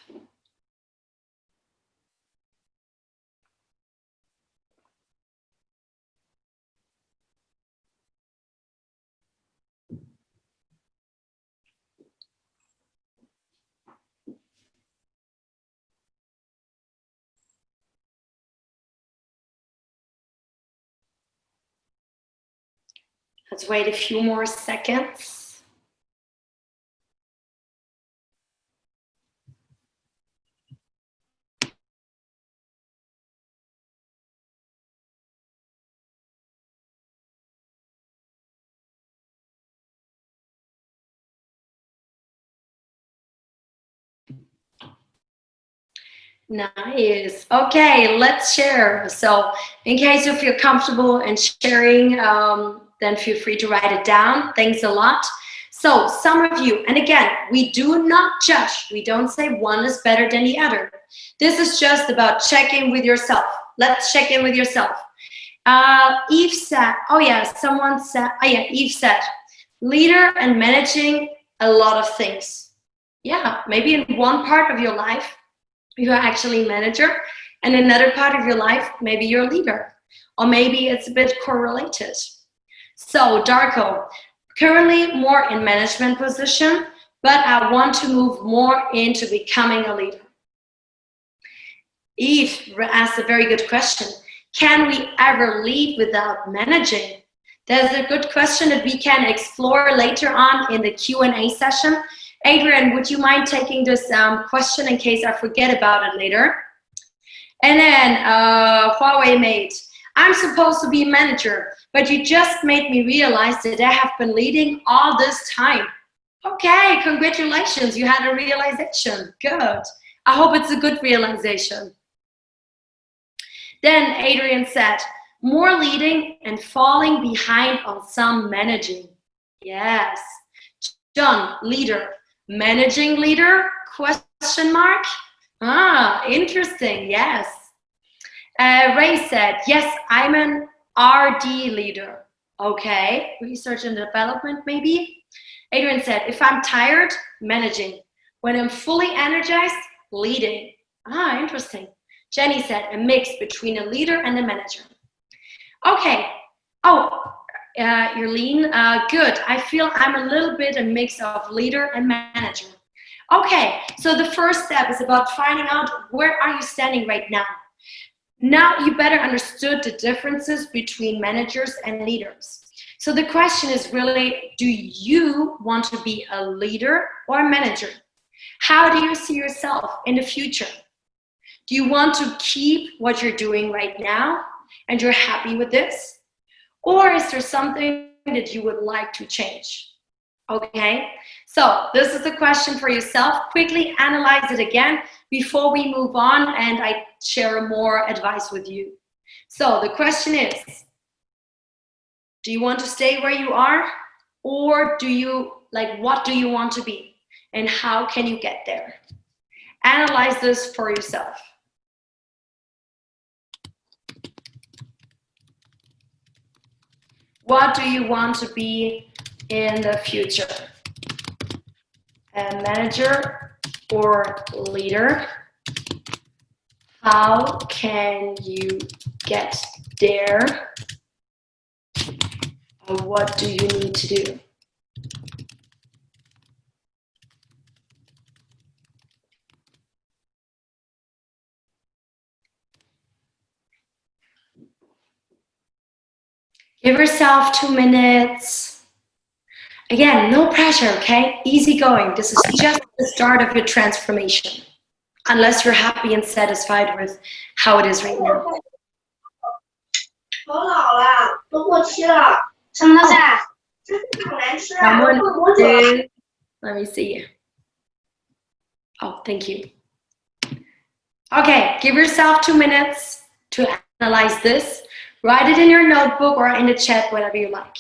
Let's wait a few more seconds. Nice. Okay, let's share. So in case you feel comfortable in sharing, then feel free to write it down. Thanks a lot. So some of you, and again, we do not judge. We don't say one is better than the other. This is just about checking with yourself. Let's check in with yourself. Eve said, oh yeah, someone said, oh yeah, Eve said, leader and managing a lot of things. Yeah, maybe in one part of your life, you're actually manager, and another part of your life, maybe you're a leader, or maybe it's a bit correlated. So Darko, currently more in management position, but I want to move more into becoming a leader. Eve asked a very good question. Can we ever lead without managing? That's a good question that we can explore later on in the Q&A session. Adrian, would you mind taking this question in case I forget about it later? And then Huawei mate, I'm supposed to be manager, but you just made me realize that I have been leading all this time. Okay, congratulations, you had a realization. Good. I hope it's a good realization. Then Adrian said, more leading and falling behind on some managing. Yes. John, leader. Managing leader? Question mark? Ah, interesting. Yes. Ray said, yes, I'm an RD leader. Okay. Research and development, maybe. Adrian said, if I'm tired, managing. When I'm fully energized, leading. Ah, interesting. Jenny said, a mix between a leader and a manager. Okay. Oh, Yerline, good. I feel I'm a little bit a mix of leader and manager. Okay, so the first step is about finding out where are you standing right now. Now you better understood the differences between managers and leaders. So the question is really, do you want to be a leader or a manager? How do you see yourself in the future? Do you want to keep what you're doing right now and you're happy with this? Or is there something that you would like to change? Okay, so this is the question for yourself. Quickly analyze it again before we move on and I share more advice with you. So the question is, do you want to stay where you are? Or do you, what do you want to be? And how can you get there? Analyze this for yourself. What do you want to be in the future? A manager or leader? How can you get there? Or what do you need to do? Give yourself 2 minutes. Again, no pressure, okay? Easy going. This is just the start of your transformation. Unless you're happy and satisfied with how it is right now. Someone did. Let me see. Oh, thank you. Okay, give yourself 2 minutes to analyze this. Write it in your notebook or in the chat, whatever you like.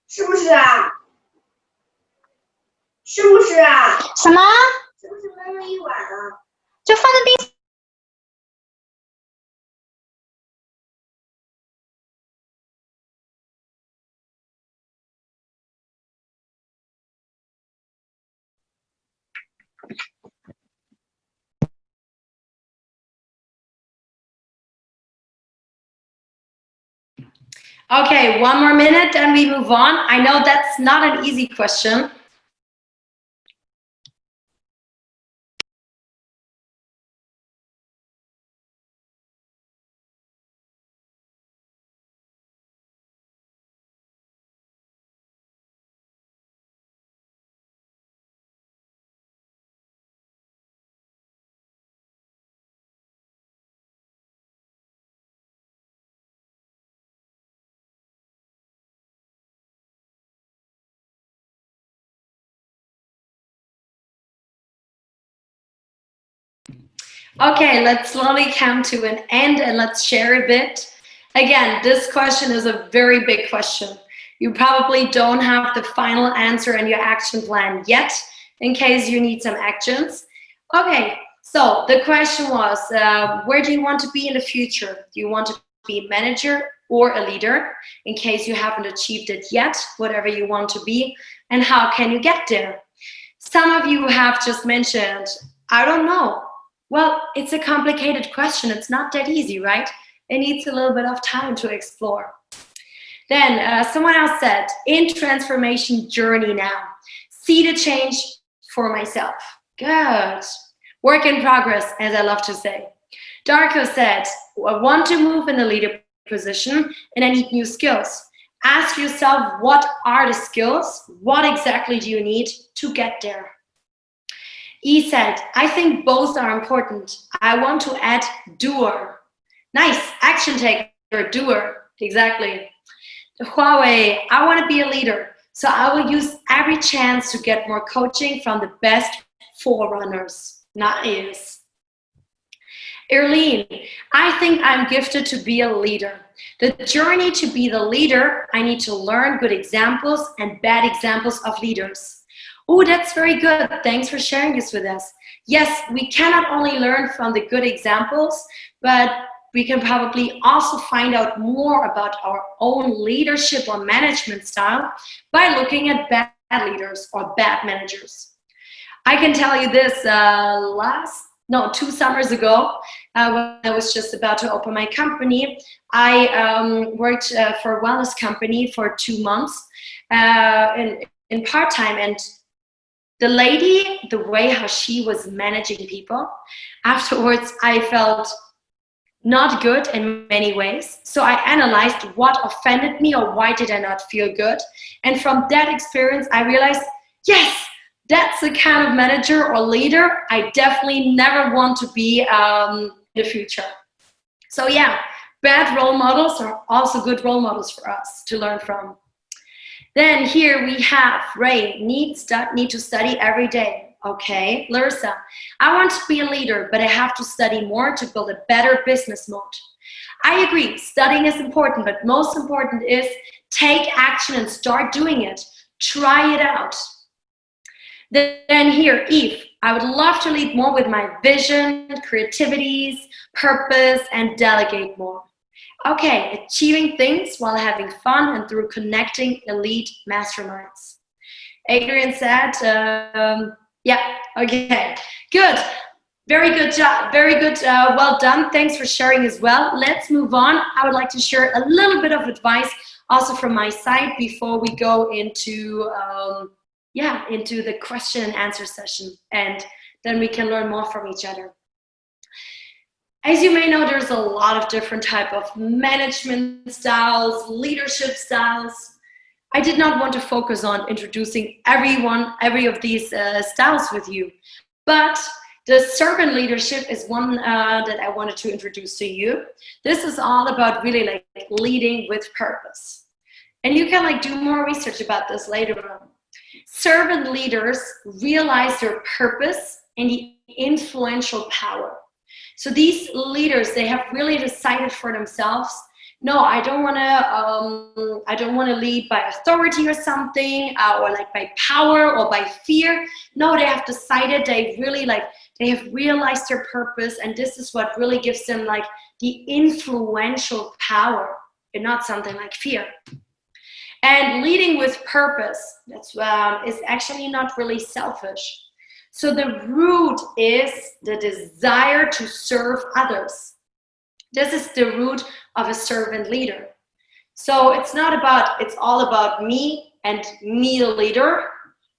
是不是啊？是不是啊？什么？是不是闷了一晚啊？就放在冰。Okay, 1 more minute and we move on. I know that's not an easy question. Okay, let's slowly come to an end and let's share a bit. Again, this question is a very big question. You probably don't have the final answer and your action plan yet, in case you need some actions. Okay, so the question was, where do you want to be in the future? Do you want to be a manager or a leader? In case you haven't achieved it yet, whatever you want to be, and how can you get there? Some of you have just mentioned, I don't know. Well, it's a complicated question. It's not that easy, right? It needs a little bit of time to explore. Then someone else said, in transformation journey now. See the change for myself. Good. Work in progress, as I love to say. Darko said, I want to move in the leader position and I need new skills. Ask yourself, what are the skills? What exactly do you need to get there? E said, I think both are important. I want to add doer. Nice, action taker, doer, exactly. Huawei, I want to be a leader. So I will use every chance to get more coaching from the best forerunners. Nice. Erlene, I think I'm gifted to be a leader. The journey to be the leader, I need to learn good examples and bad examples of leaders. Oh, that's very good. Thanks for sharing this with us. Yes, we cannot only learn from the good examples, but we can probably also find out more about our own leadership or management style by looking at bad leaders or bad managers. I can tell you this, 2 summers ago, when I was just about to open my company, I worked for a wellness company for 2 months in part-time, and the lady, the way how she was managing people, afterwards I felt not good in many ways. So I analyzed what offended me or why did I not feel good. And from that experience, I realized, yes, that's the kind of manager or leader I definitely never want to be in the future. So yeah, bad role models are also good role models for us to learn from. Then here we have Ray, need to study every day. Okay, Larissa, I want to be a leader, but I have to study more to build a better business mode. I agree, studying is important, but most important is take action and start doing it. Try it out. Then here, Eve, I would love to lead more with my vision, creativities, purpose, and delegate more. Okay, achieving things while having fun and through connecting elite masterminds. Adrian said, yeah, okay, good. Very good job, very good, well done. Thanks for sharing as well. Let's move on. I would like to share a little bit of advice also from my side before we go into the question and answer session, and then we can learn more from each other. As you may know, there's a lot of different type of management styles, leadership styles. I did not want to focus on introducing every of these styles with you, but the servant leadership is one that I wanted to introduce to you. This is all about really like leading with purpose. And you can like do more research about this later on. Servant leaders realize their purpose and the influential power. So these leaders, they have really decided for themselves, no, I don't want to lead by authority or something, or like by power or by fear. No, they have decided, they have realized their purpose, and this is what really gives them like the influential power, and not something like fear. And leading with purpose, is actually not really selfish. So the root is the desire to serve others. This is the root of a servant leader. So it's all about me and me the leader.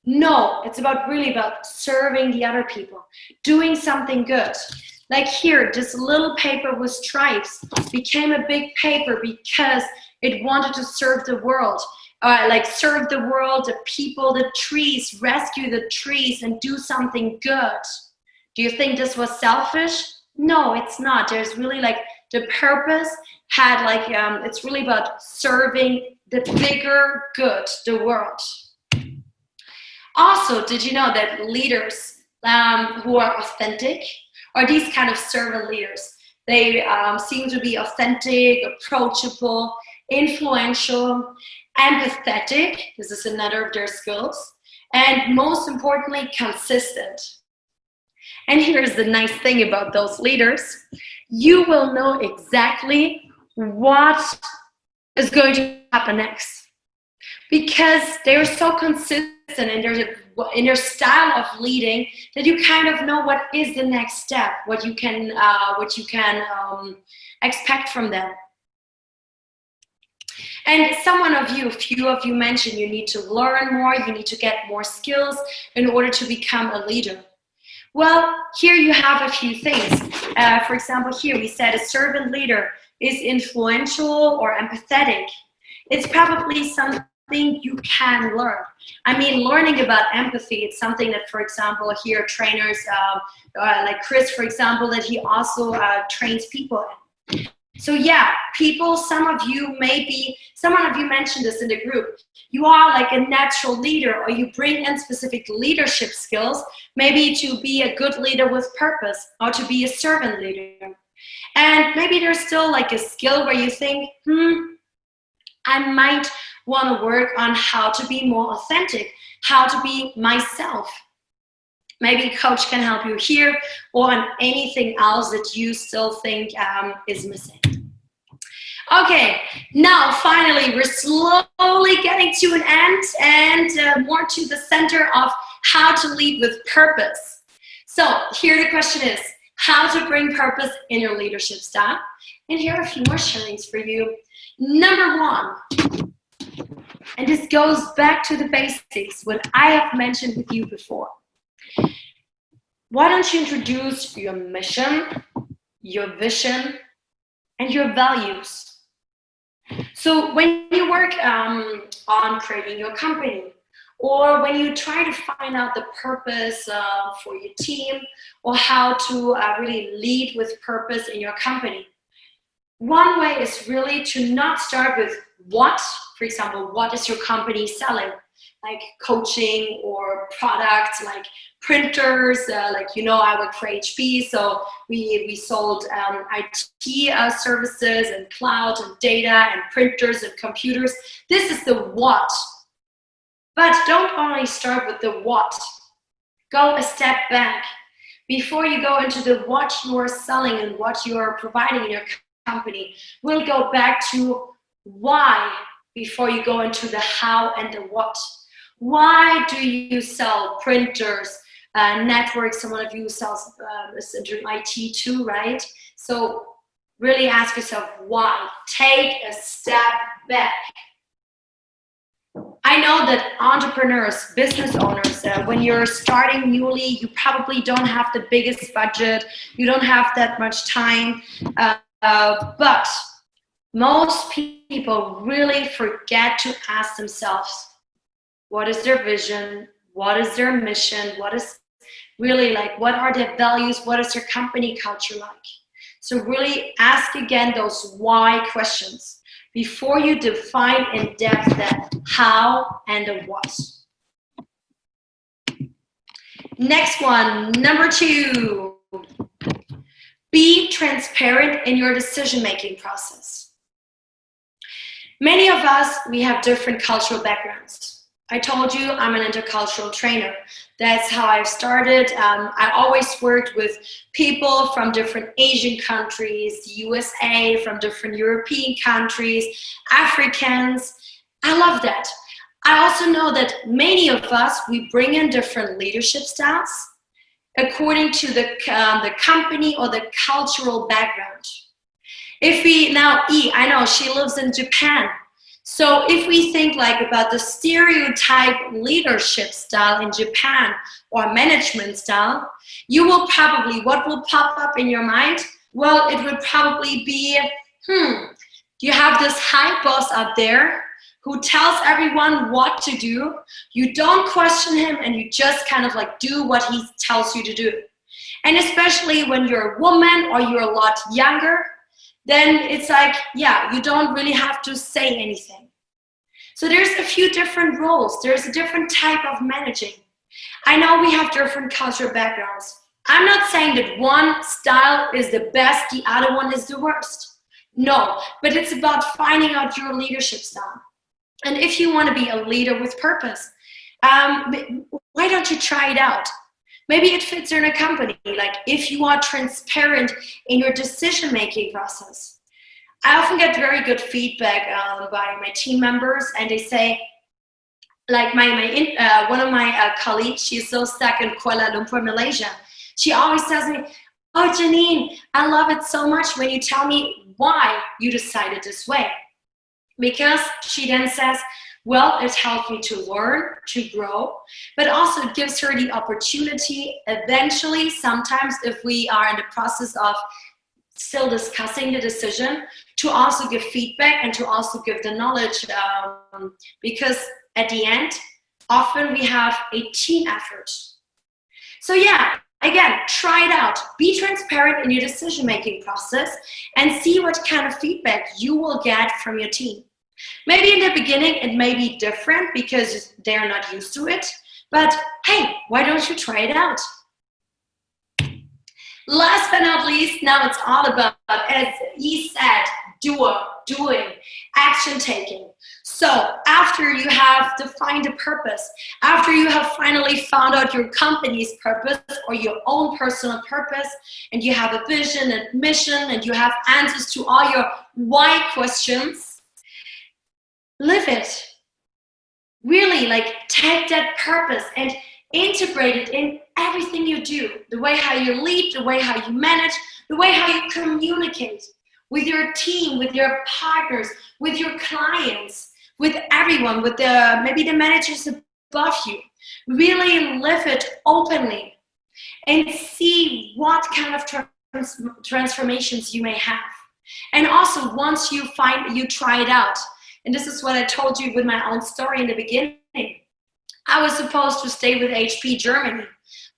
No, it's really about serving the other people, doing something good. Like here, this little paper with stripes became a big paper because it wanted to serve the world. Serve the world, the people, the trees, rescue the trees and do something good. Do you think this was selfish? No, it's not. There's really like the purpose it's really about serving the bigger good, the world. Also, did you know that leaders who are authentic are these kind of servant leaders. They seem to be authentic, approachable, influential, empathetic. This is another of their skills. And most importantly, consistent. And here's the nice thing about those leaders. You will know exactly what is going to happen next, because they're so consistent in their style of leading that you kind of know what is the next step, what you can expect from them. And a few of you mentioned you need to learn more, you need to get more skills in order to become a leader. Well, here you have a few things. For example, here we said a servant leader is influential or empathetic. It's probably something you can learn. I mean, learning about empathy, it's something that, for example, here trainers like Chris, for example, that he also trains people in. So yeah, people, some of you mentioned this in the group. You are like a natural leader, or you bring in specific leadership skills, maybe to be a good leader with purpose, or to be a servant leader. And maybe there's still like a skill where you think, I might want to work on how to be more authentic, how to be myself. Maybe a coach can help you here, or on anything else that you still think is missing. Okay, now finally we're slowly getting to an end and more to the center of how to lead with purpose. So here the question is, how to bring purpose in your leadership style. And here are a few more sharings for you. Number one, and this goes back to the basics, what I have mentioned with you before. Why don't you introduce your mission, your vision, and your values? So when you work on creating your company, or when you try to find out the purpose for your team, or how to really lead with purpose in your company, one way is really to not start with what. For example, what is your company selling? Like coaching or products like printers, I work for HP, so we sold IT services and cloud and data and printers and computers. This is the what. But don't only start with the what. Go a step back. Before you go into the what you are selling and what you are providing in your company, we'll go back to why before you go into the how and the what. Why do you sell printers, networks? Some of you sells into IT too, right? So really ask yourself why. Take a step back. I know that entrepreneurs, business owners, when you're starting newly, you probably don't have the biggest budget. You don't have that much time, but most people really forget to ask themselves, what is their vision? What is their mission? What is really like, what are their values? What is their company culture like? So really ask again those why questions before you define in depth that how and the what. Next one, number 2, be transparent in your decision-making process. Many of us, we have different cultural backgrounds. I told you I'm an intercultural trainer. That's how I started. I always worked with people from different Asian countries, the USA, from different European countries, Africans. I love that. I also know that many of us, we bring in different leadership styles according to the company or the cultural background. If we now, I know she lives in Japan. So if we think like about the stereotype leadership style in Japan or management style, you will probably, what will pop up in your mind? Well, it would probably be, you have this high boss up there who tells everyone what to do. You don't question him and you just kind of like do what he tells you to do. And especially when you're a woman or you're a lot younger, then it's like, yeah, you don't really have to say anything. So there's a few different roles. There's a different type of managing. I know we have different cultural backgrounds. I'm not saying that one style is the best, the other one is the worst. No, but it's about finding out your leadership style. And if you want to be a leader with purpose, why don't you try it out? Maybe it fits in a company, like if you are transparent in your decision-making process. I often get very good feedback by my team members, and they say, like one of my colleagues, she's so stuck in Kuala Lumpur, Malaysia. She always tells me, oh, Janine, I love it so much when you tell me why you decided this way. Because she then says, well, it helped me to learn, to grow, but also it gives her the opportunity eventually, sometimes if we are in the process of still discussing the decision, to also give feedback and to also give the knowledge, because at the end, often we have a team effort. So yeah, again, try it out. Be transparent in your decision-making process and see what kind of feedback you will get from your team. Maybe in the beginning it may be different because they're not used to it, but hey, why don't you try it out? Last but not least, now it's all about, as he said, doing, action taking. So after you have defined a purpose, after you have finally found out your company's purpose or your own personal purpose, and you have a vision and mission, and you have answers to all your why questions, live it. Really, like, take that purpose and integrate it in everything you do. The way how you lead, the way how you manage, the way how you communicate with your team, with your partners, with your clients, with everyone, with maybe the managers above you. Really live it openly and see what kind of transformations you may have. And also, once you try it out, and this is what I told you with my own story in the beginning. I was supposed to stay with HP Germany,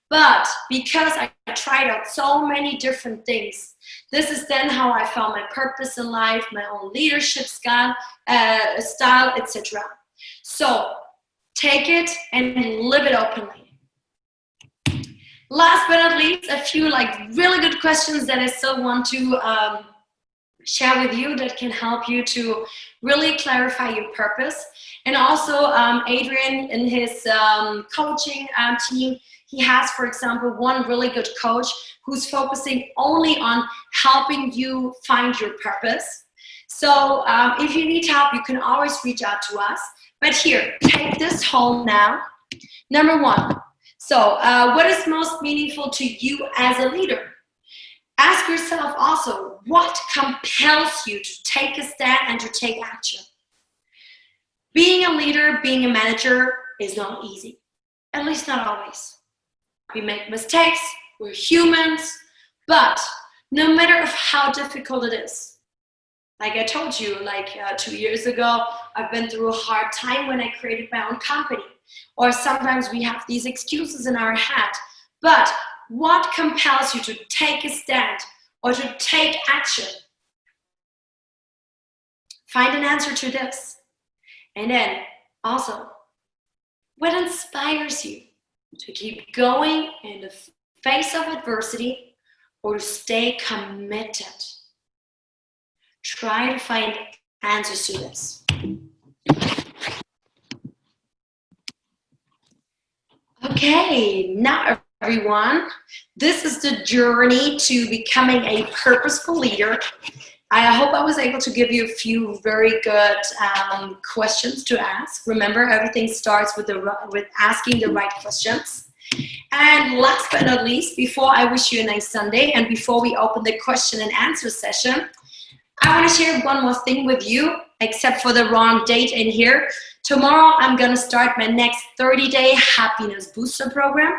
but because I tried out so many different things, this is then how I found my purpose in life, my own leadership style, etc. So take it and live it openly. Last but not least, a few really good questions that I still want to share with you that can help you to really clarify your purpose. And also Adrian in his coaching team, he has, for example, one really good coach who's focusing only on helping you find your purpose. So if you need help, you can always reach out to us. But here, take this home now. Number one, so what is most meaningful to you as a leader? Ask yourself also, what compels you to take a stand and to take action? Being a leader, being a manager is not easy, at least not always. We make mistakes, we're humans, but no matter how difficult it is, like I told you, 2 years ago, I've been through a hard time when I created my own company. Or sometimes we have these excuses in our head, but what compels you to take a stand or to take action? Find an answer to this. And then also, what inspires you to keep going in the face of adversity or to stay committed? Try to find answers to this. Okay, now everyone, this is the journey to becoming a purposeful leader. I hope I was able to give you a few very good questions to ask. Remember, everything starts with asking the right questions. And last but not least, before I wish you a nice Sunday and before we open the question and answer session, I want to share one more thing with you, except for the wrong date in here. Tomorrow, I'm going to start my next 30-day happiness booster program.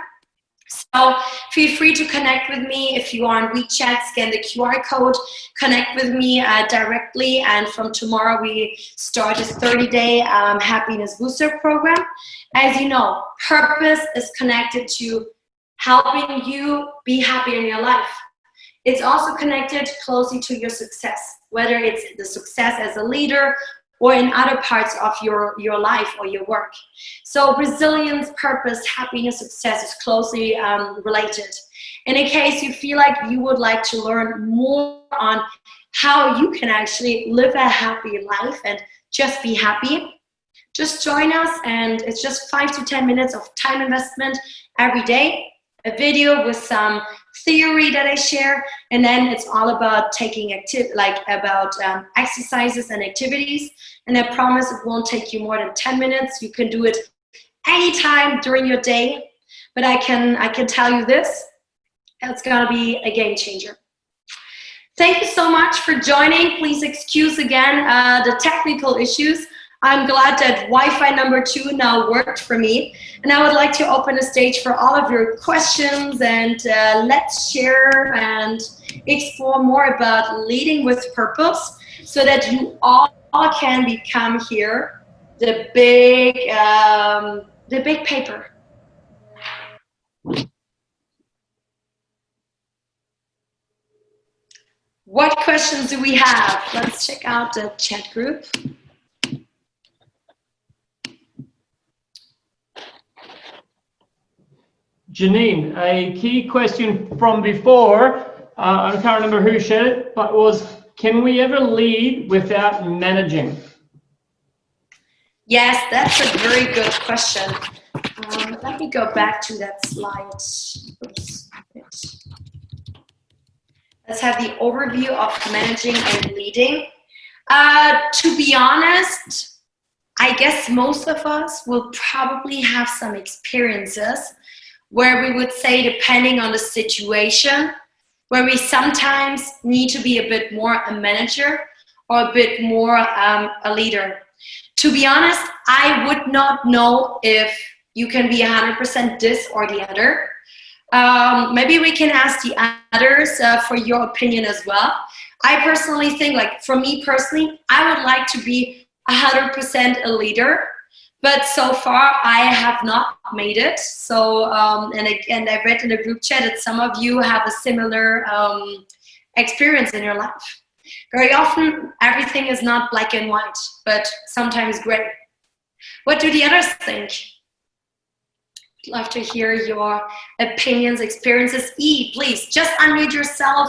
So feel free to connect with me. If you are on WeChat, scan the QR code, connect with me directly. And from tomorrow, we start this 30-day happiness booster program. As you know, purpose is connected to helping you be happy in your life. It's also connected closely to your success, whether it's the success as a leader or in other parts of your life or your work. So resilience, purpose, happiness, success is closely related. And in case you feel like you would like to learn more on how you can actually live a happy life and just be happy, just join us, and it's just 5 to 10 minutes of time investment every day, a video with some theory that I share, and then it's all about taking exercises and activities. And I promise it won't take you more than 10 minutes. You can do it anytime during your day, but I can tell you this, it's gonna be a game changer. Thank you so much for joining. Please excuse again the technical issues. I'm glad that Wi-Fi number 2 now worked for me. And I would like to open the stage for all of your questions, and let's share and explore more about leading with purpose so that you all can become here the big paper. What questions do we have? Let's check out the chat group. Janine, a key question from before, I can't remember who said it, but was, can we ever lead without managing? Yes, that's a very good question. Let me go back to that slide. Oops. Let's have the overview of managing and leading. To be honest, I guess most of us will probably have some experiences where we would say, depending on the situation, where we sometimes need to be a bit more a manager or a bit more a leader. To be honest, I would not know if you can be 100% this or the other. Maybe we can ask the others for your opinion as well. I personally think, like for me personally, I would like to be 100% a leader. But so far, I have not made it. So, and I read in the group chat that some of you have a similar experience in your life. Very often, everything is not black and white, but sometimes gray. What do the others think? I'd love to hear your opinions, experiences. Please, just unmute yourself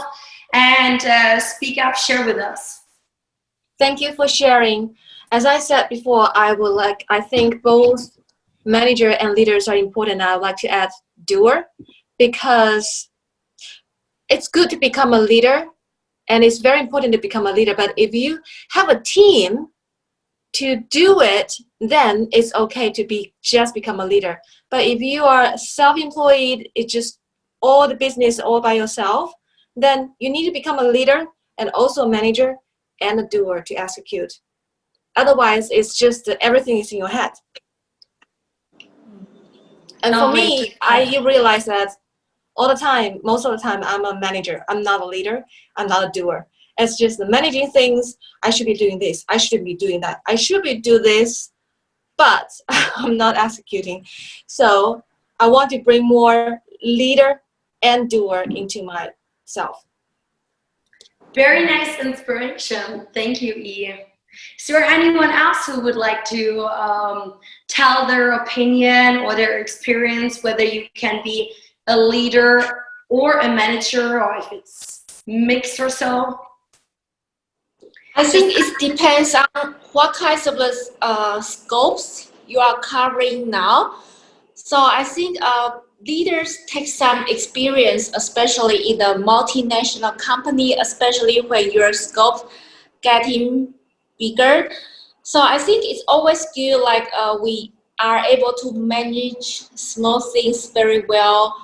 and speak up, share with us. Thank you for sharing. As I said before, I think both manager and leaders are important. I would like to add doer, because it's good to become a leader and it's very important to become a leader. But if you have a team to do it, then it's okay to just become a leader. But if you are self-employed, it's just all the business all by yourself, then you need to become a leader and also a manager and a doer to execute. Otherwise, it's just that everything is in your head. And for me, I realize that all the time, most of the time, I'm a manager. I'm not a leader. I'm not a doer. It's just the managing things. I should be doing this. I should be doing that. I should be doing this, but I'm not executing. So I want to bring more leader and doer into myself. Very nice inspiration. Thank you, E. Is there anyone else who would like to tell their opinion or their experience, whether you can be a leader or a manager, or if it's mixed or so? I think it depends on what kinds of scopes you are covering now. So I think leaders take some experience, especially in the multinational company, especially when your scope getting bigger. So I think it's always good, like we are able to manage small things very well,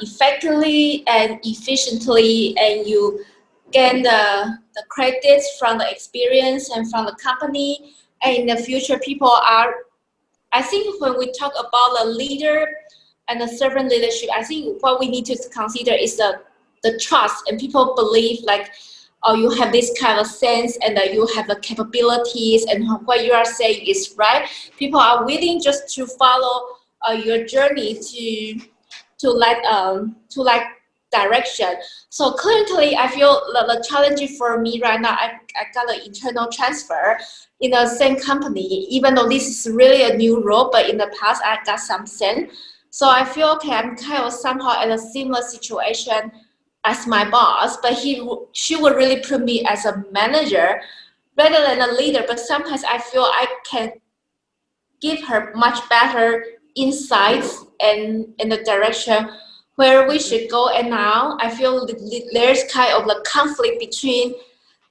effectively and efficiently, and you gain the credits from the experience and from the company. And in the future, people are, I think when we talk about the leader and the servant leadership, I think what we need to consider is the trust, and people believe like, oh, you have this kind of sense and you have the capabilities and what you are saying is right. People are willing just to follow your journey to direction. So currently, I feel the challenge for me right now, I got an internal transfer in the same company, even though this is really a new role, but in the past I got some sense. So I feel, okay, I'm kind of somehow in a similar situation as my boss, but she would really put me as a manager rather than a leader. But sometimes I feel I can give her much better insights and in the direction where we should go. And now I feel there's kind of a conflict between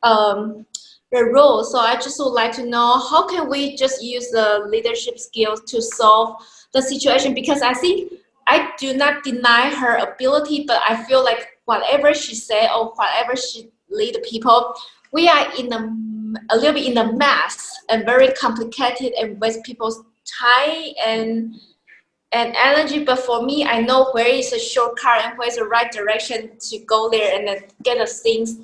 the role. So I just would like to know, how can we just use the leadership skills to solve the situation? Because I think I do not deny her ability, but I feel like whatever she say or whatever she lead the people, we are in a little bit in the mess and very complicated and waste people's time and energy. But for me, I know where is a shortcut and where is the right direction to go there and then get the things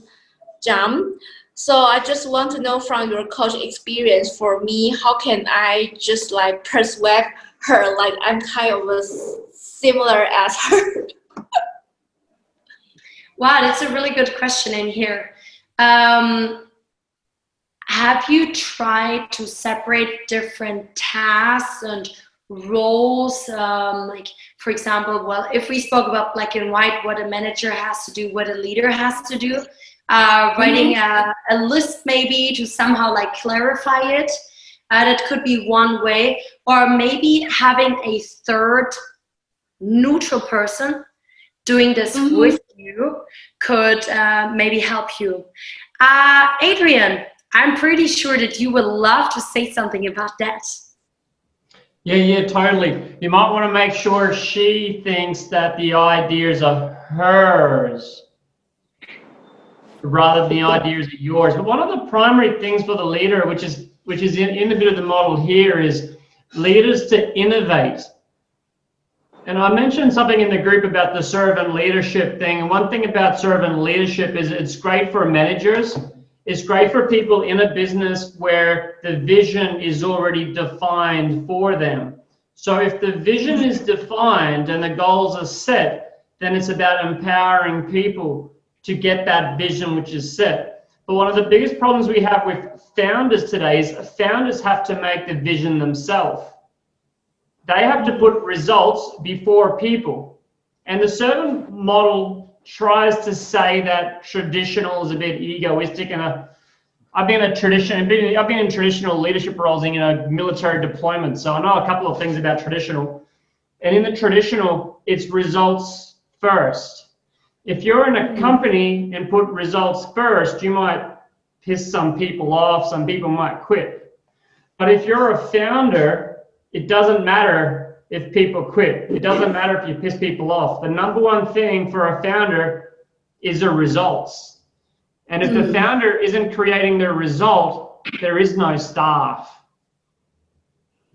done. So I just want to know from your coach experience, for me, how can I just like persuade her like I'm kind of similar as her? Wow, that's a really good question in here. Have you tried to separate different tasks and roles? Like, for example, well, if we spoke about black and white, what a manager has to do, what a leader has to do, writing a list maybe to somehow like clarify it. That could be one way. Or maybe having a third neutral person doing this with you could maybe help you. Adrian, I'm pretty sure that you would love to say something about that. Yeah, totally. You might want to make sure she thinks that the ideas are hers rather than the ideas are yours. But one of the primary things for the leader, which is in a bit of the model here, is leaders to innovate. And I mentioned something in the group about the servant leadership thing. And one thing about servant leadership is it's great for managers. It's great for people in a business where the vision is already defined for them. So if the vision is defined and the goals are set, then it's about empowering people to get that vision which is set. But one of the biggest problems we have with founders today is founders have to make the vision themselves. They have to put results before people. And the servant model tries to say that traditional is a bit egoistic, and I've been in traditional leadership roles in military deployment, so I know a couple of things about traditional. And in the traditional, it's results first. If you're in a company and put results first, you might piss some people off, some people might quit. But if you're a founder, it doesn't matter if people quit. It doesn't matter if you piss people off. The number one thing for a founder is the results. And if the founder isn't creating their result, there is no staff.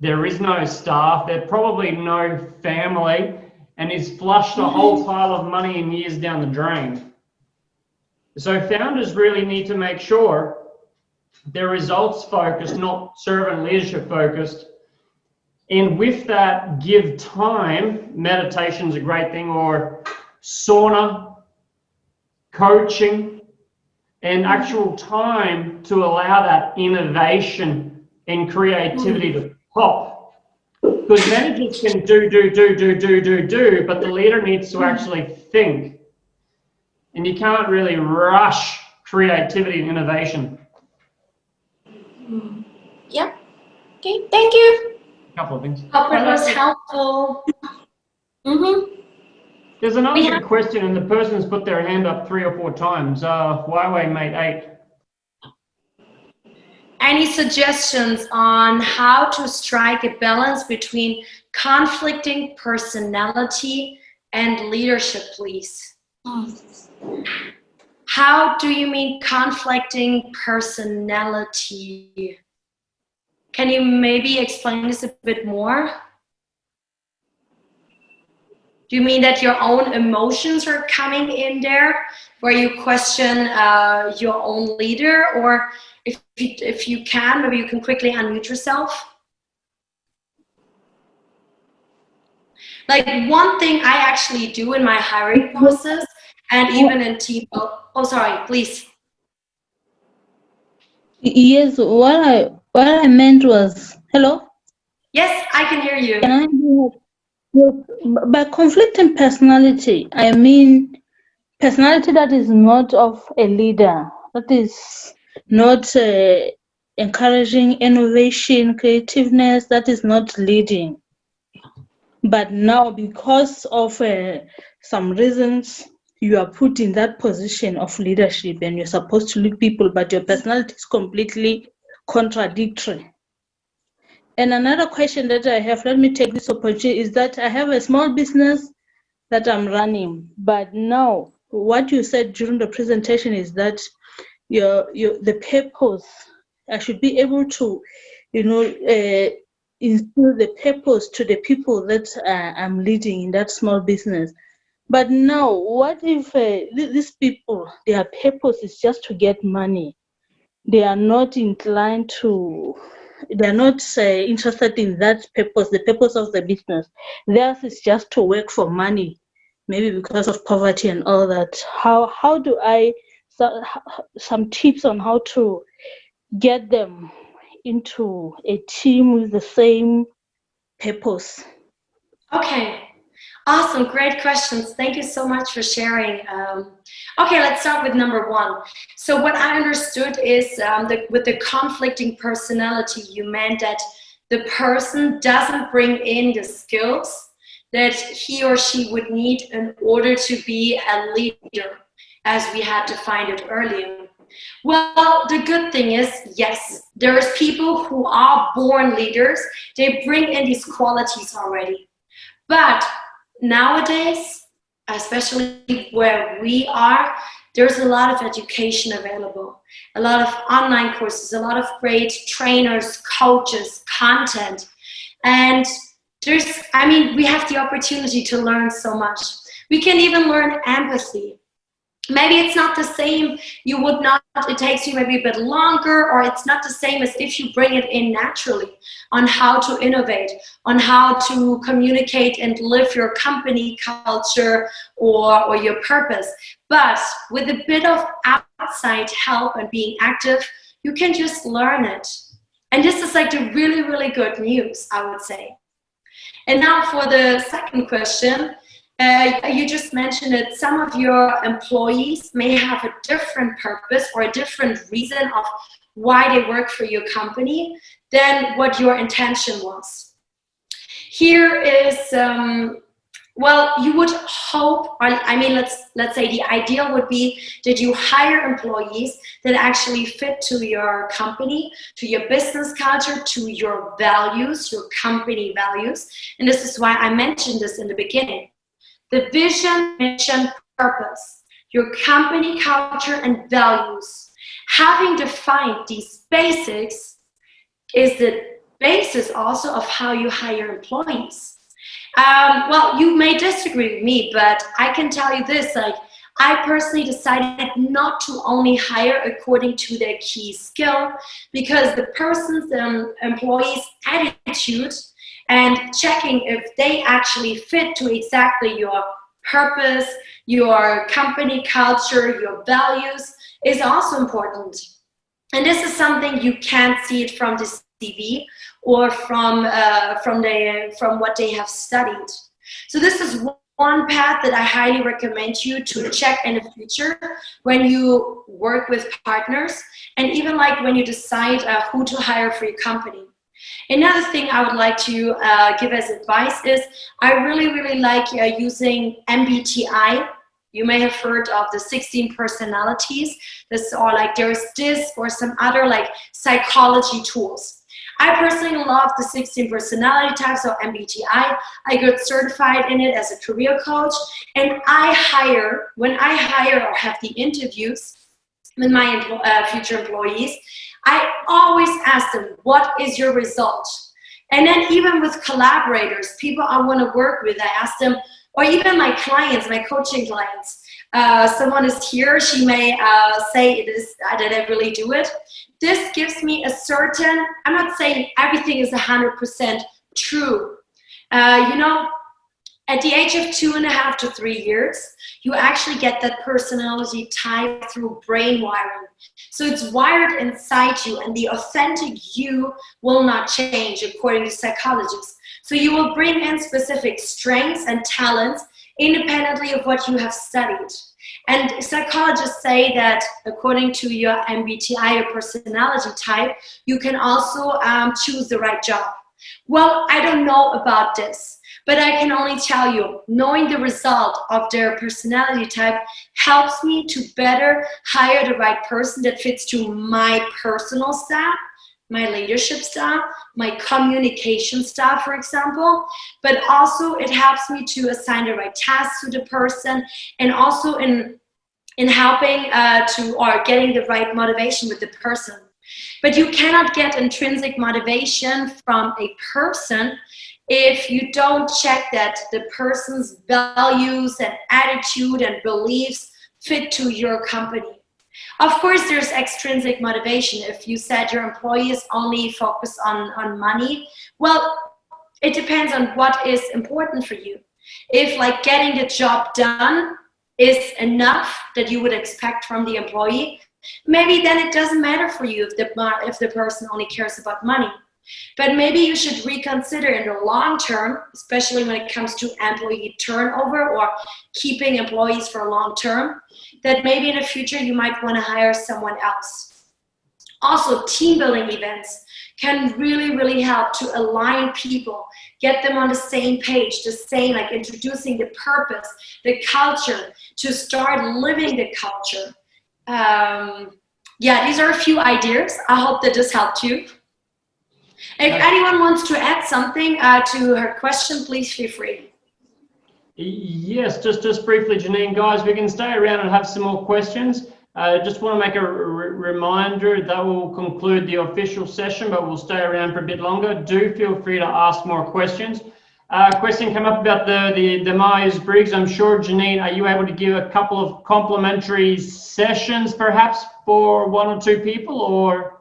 There is no staff. There's probably no family, and it's flushed a whole pile of money and years down the drain. So founders really need to make sure they're results focused, not servant leadership focused. And with that, give time. Meditation's a great thing, or sauna, coaching, and actual time to allow that innovation and creativity to pop. Because managers can do, but the leader needs to actually think. And you can't really rush creativity and innovation. Yep. Okay, thank you. Couple of things. Hope it was helpful. There's another good question, and the person's put their hand up 3 or 4 times. Huawei Mate 8. Any suggestions on how to strike a balance between conflicting personality and leadership, please? How do you mean conflicting personality? Can you maybe explain this a bit more? Do you mean that your own emotions are coming in there, where you question your own leader? Or if you can, maybe you can quickly unmute yourself. Like, one thing I actually do in my hiring process and even in team. Oh, sorry, please. Yes, what I meant was, hello? Yes, I can hear you. Can I do yes, by conflicting personality, I mean personality that is not of a leader, that is not encouraging innovation, creativeness, that is not leading. But now, because of some reasons, you are put in that position of leadership and you're supposed to lead people, but your personality is completely contradictory. And another question that I have, let me take this opportunity, is that I have a small business that I'm running, but now what you said during the presentation is that the purpose, I should be able to, instill the purpose to the people that I'm leading in that small business. But now, what if these people, their purpose is just to get money? They are not inclined to, they're not interested in that purpose, the purpose of the business. Theirs is just to work for money, maybe because of poverty and all that. How do I, some tips on how to get them into a team with the same purpose? Okay, awesome, great questions. Thank you so much for sharing. Okay, let's start with number one. So what I understood is with the conflicting personality, you meant that the person doesn't bring in the skills that he or she would need in order to be a leader, as we had defined it earlier. Well, the good thing is, yes, there's people who are born leaders. They bring in these qualities already. But nowadays, especially where we are, there's a lot of education available, a lot of online courses, a lot of great trainers, coaches, content. And we have the opportunity to learn so much. We can even learn empathy. Maybe it's not the same, it takes you maybe a bit longer, or it's not the same as if you bring it in naturally on how to innovate, on how to communicate and live your company culture or your purpose. But with a bit of outside help and being active, you can just learn it. And this is like the really, really good news, I would say. And now for the second question, you just mentioned that some of your employees may have a different purpose or a different reason of why they work for your company than what your intention was. Here is, you would hope, let's say the ideal would be that you hire employees that actually fit to your company, to your business culture, to your values, your company values. And this is why I mentioned this in the beginning. The vision, mission, purpose, your company culture and values. Having defined these basics is the basis also of how you hire employees. You may disagree with me, but I can tell you this, I personally decided not to only hire according to their key skill, because the person's employee's attitude and checking if they actually fit to exactly your purpose, your company culture, your values is also important. And this is something you can't see it from the CV or from what they have studied. So this is one path that I highly recommend you to check in the future when you work with partners, and even like when you decide who to hire for your company. Another thing I would like to give as advice is I really, really like using MBTI. You may have heard of the 16 personalities. There's DISC or some other like psychology tools. I personally love the 16 personality types, so MBTI. I got certified in it as a career coach, and when I hire or have the interviews with my future employees, I always ask them, what is your result? And then even with collaborators, people I want to work with, I ask them, or even my clients, my coaching clients, someone is here, she may say it is that I really do it. This gives me a certain, I'm not saying everything is 100% true. At the age of 2.5 to 3 years, you actually get that personality type through brain wiring. So it's wired inside you, and the authentic you will not change according to psychologists. So you will bring in specific strengths and talents independently of what you have studied. And psychologists say that according to your MBTI or personality type, you can also choose the right job. Well, I don't know about this, but I can only tell you, knowing the result of their personality type helps me to better hire the right person that fits to my personal style, my leadership style, my communication style, for example, but also it helps me to assign the right tasks to the person, and also in helping or getting the right motivation with the person. But you cannot get intrinsic motivation from a person if you don't check that the person's values and attitude and beliefs fit to your company. Of course, there's extrinsic motivation. If you said your employees only focus on money, well, it depends on what is important for you. If like getting the job done is enough that you would expect from the employee, maybe then it doesn't matter for you if the person only cares about money. But maybe you should reconsider in the long term, especially when it comes to employee turnover or keeping employees for long term, that maybe in the future you might want to hire someone else. Also, team building events can really, really help to align people, get them on the same page, the same, like introducing the purpose, the culture, to start living the culture. Yeah, these are a few ideas. I hope that this helped you. If anyone wants to add something to her question, please feel free. Yes, just briefly, Janine, guys, we can stay around and have some more questions. Just want to make a reminder that will conclude the official session, but we'll stay around for a bit longer. Do feel free to ask more questions. Question came up about the Myers-Briggs. I'm sure, Janine, are you able to give a couple of complimentary sessions perhaps for 1 or 2 people, or?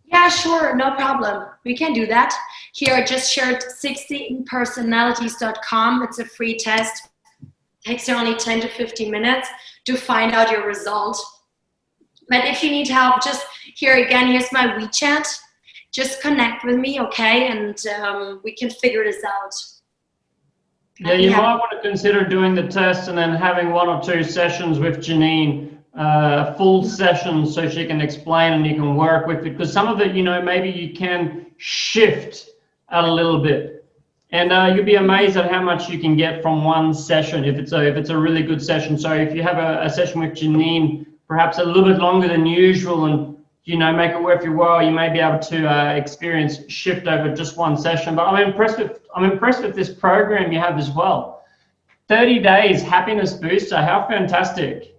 Yeah, sure, no problem. We can do that. Here, I just shared 16personalities.com. It's a free test. It takes you only 10 to 15 minutes to find out your result. But if you need help, just here again, here's my WeChat. Just connect with me, okay? And we can figure this out. Yeah, you might want to consider doing the test and then having 1 or 2 sessions with Janine. Full sessions so she can explain and you can work with it, because some of it, you know, maybe you can shift a little bit, and you'll be amazed at how much you can get from one session if it's a really good session. So if you have a session with Janine, perhaps a little bit longer than usual, and you know, make it worth your while, you may be able to experience shift over just one session. But I'm impressed with this program you have as well. 30 days happiness booster. How fantastic!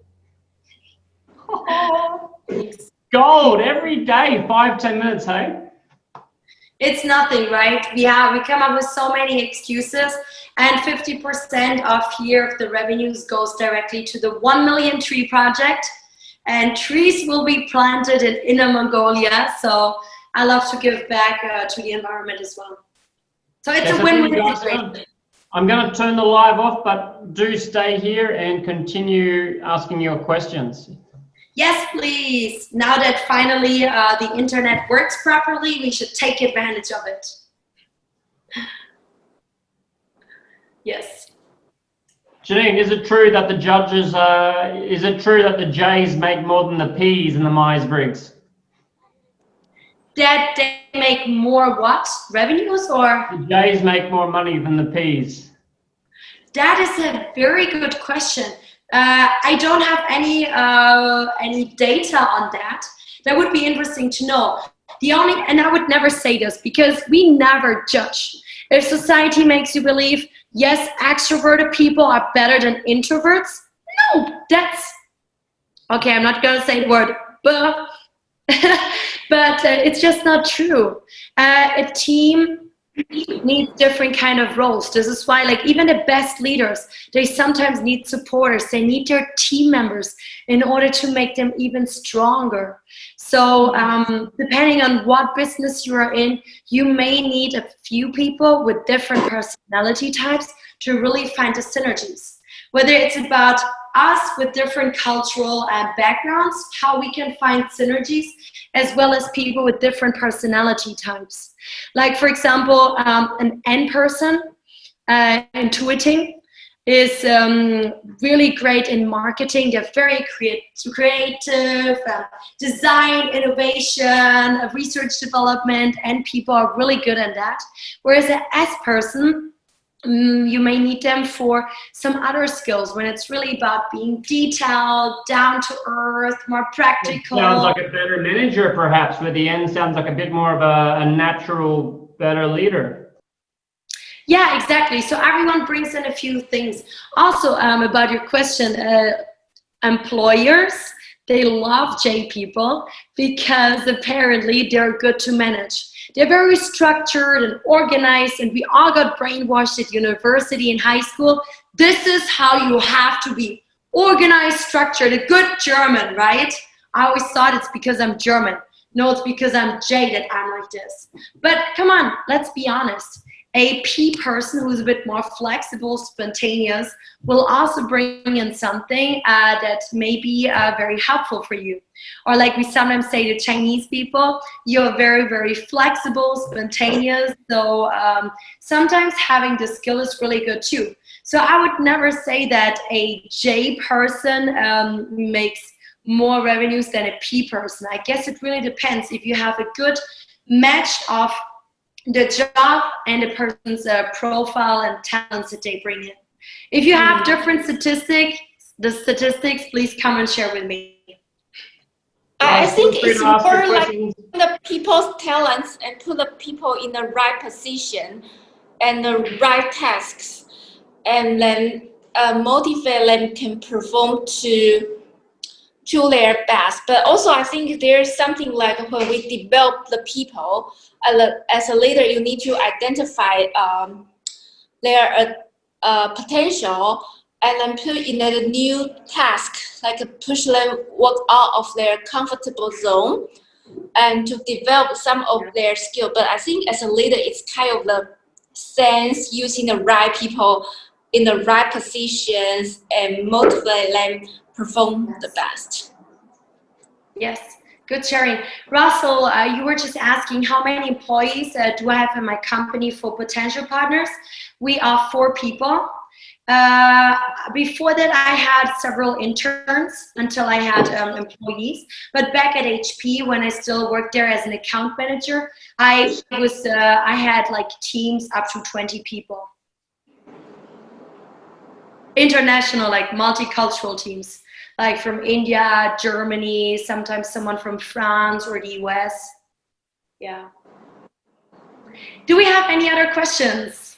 Gold every day, 5-10 minutes, hey? It's nothing, right? We come up with so many excuses, and 50% of here of the revenues goes directly to the 1 Million Tree Project, and trees will be planted in Inner Mongolia. So I love to give back to the environment as well. So it's a win-win situation. I'm going to turn the live off, but do stay here and continue asking your questions. Yes, please. Now that finally the internet works properly, we should take advantage of it. Yes. Janine, is it true that the judges, is it true that the Jays make more than the P's in the Myers-Briggs? That they make more what? Revenues, or? The Jays make more money than the P's. That is a very good question. I don't have any data on that. That would be interesting to know. And I would never say this because we never judge. If society makes you believe, yes, extroverted people are better than introverts, no, that's, okay, I'm not going to say the word, but it's just not true. A team need different kind of roles. This is why, like, even the best leaders, they sometimes need supporters. They need their team members in order to make them even stronger. So depending on what business you are in, you may need a few people with different personality types to really find the synergies. Whether it's about us with different cultural backgrounds, how we can find synergies, as well as people with different personality types. Like, for example, an N person, intuiting, is really great in marketing. They're very creative, design, innovation, research development, and people are really good at that. Whereas an S person, you may need them for some other skills when it's really about being detailed, down to earth, more practical. It sounds like a better manager, perhaps, where the N sounds like a bit more of a natural, better leader. Yeah, exactly. So everyone brings in a few things. Also, about your question, employers, they love J people because apparently they're good to manage. They're very structured and organized, and we all got brainwashed at university and high school. This is how you have to be. Organized, structured, a good German, right? I always thought it's because I'm German. No, it's because I'm J that I'm like this. But come on, let's be honest. A P person who's a bit more flexible, spontaneous, will also bring in something that may be very helpful for you. Or like we sometimes say to Chinese people, you're very, very flexible, spontaneous. So sometimes having the skill is really good too. So I would never say that a J person makes more revenues than a P person. I guess it really depends if you have a good match of the job and the person's profile and talents that they bring in. If you have different statistics, please come and share with me. I think it's more like the people's talents and put the people in the right position and the right tasks, and then motivate them can perform to their best. But also I think there's something like when we develop the people, as a leader, you need to identify their potential and then put in a new task, like push them work out of their comfortable zone and to develop some of their skill. But I think as a leader, it's kind of the sense using the right people in the right positions and motivate them perform the best. Yes, good sharing. Russell, you were just asking how many employees do I have in my company for potential partners? We are 4 people. Before that, I had several interns until I had employees. But back at HP, when I still worked there as an account manager, I had like teams up to 20 people. International, like multicultural teams, like from India, Germany, sometimes someone from France or the US. Yeah. Do we have any other questions?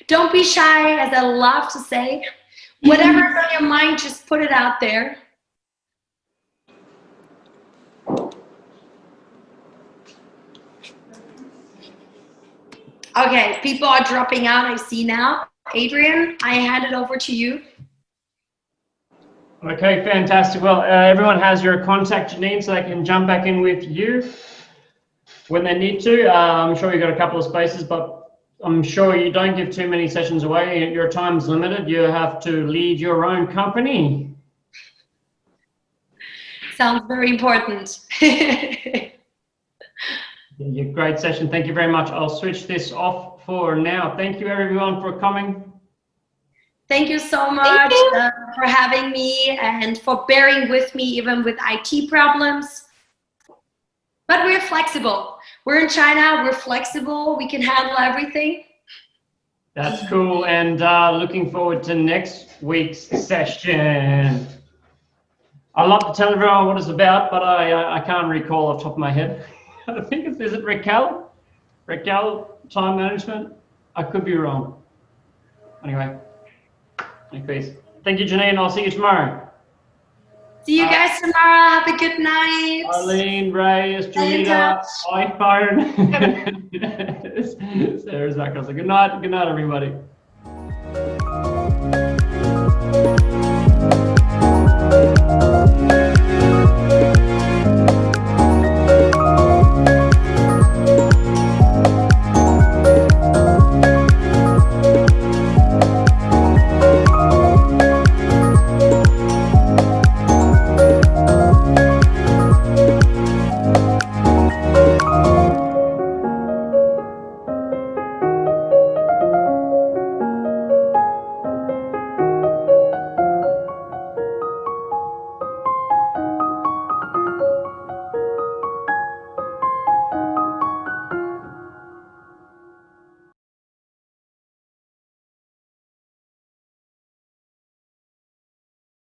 Don't be shy, as I love to say. Whatever's on your mind, just put it out there. Okay, people are dropping out, I see now. Adrian, I hand it over to you. Okay, fantastic. Well, everyone has your contact, Janine, so they can jump back in with you when they need to. I'm sure you've got a couple of spaces, but I'm sure you don't give too many sessions away. Your time's limited. You have to lead your own company. Sounds very important. Great session. Thank you very much. I'll switch this off for now. Thank you, everyone, for coming. Thank you so much for having me and for bearing with me even with IT problems. But we're flexible. We're in China, we're flexible, we can handle everything. That's cool, and looking forward to next week's session. I'd love to tell everyone what it's about, but I can't recall off the top of my head. I think is it Raquel? Raquel, time management? I could be wrong. Anyway, anyways, thank you, Janine. I'll see you tomorrow. See you guys tomorrow. Have a good night. Arlene, Ray, Julita, iPhone. Sarah's back. I was like, good night, everybody.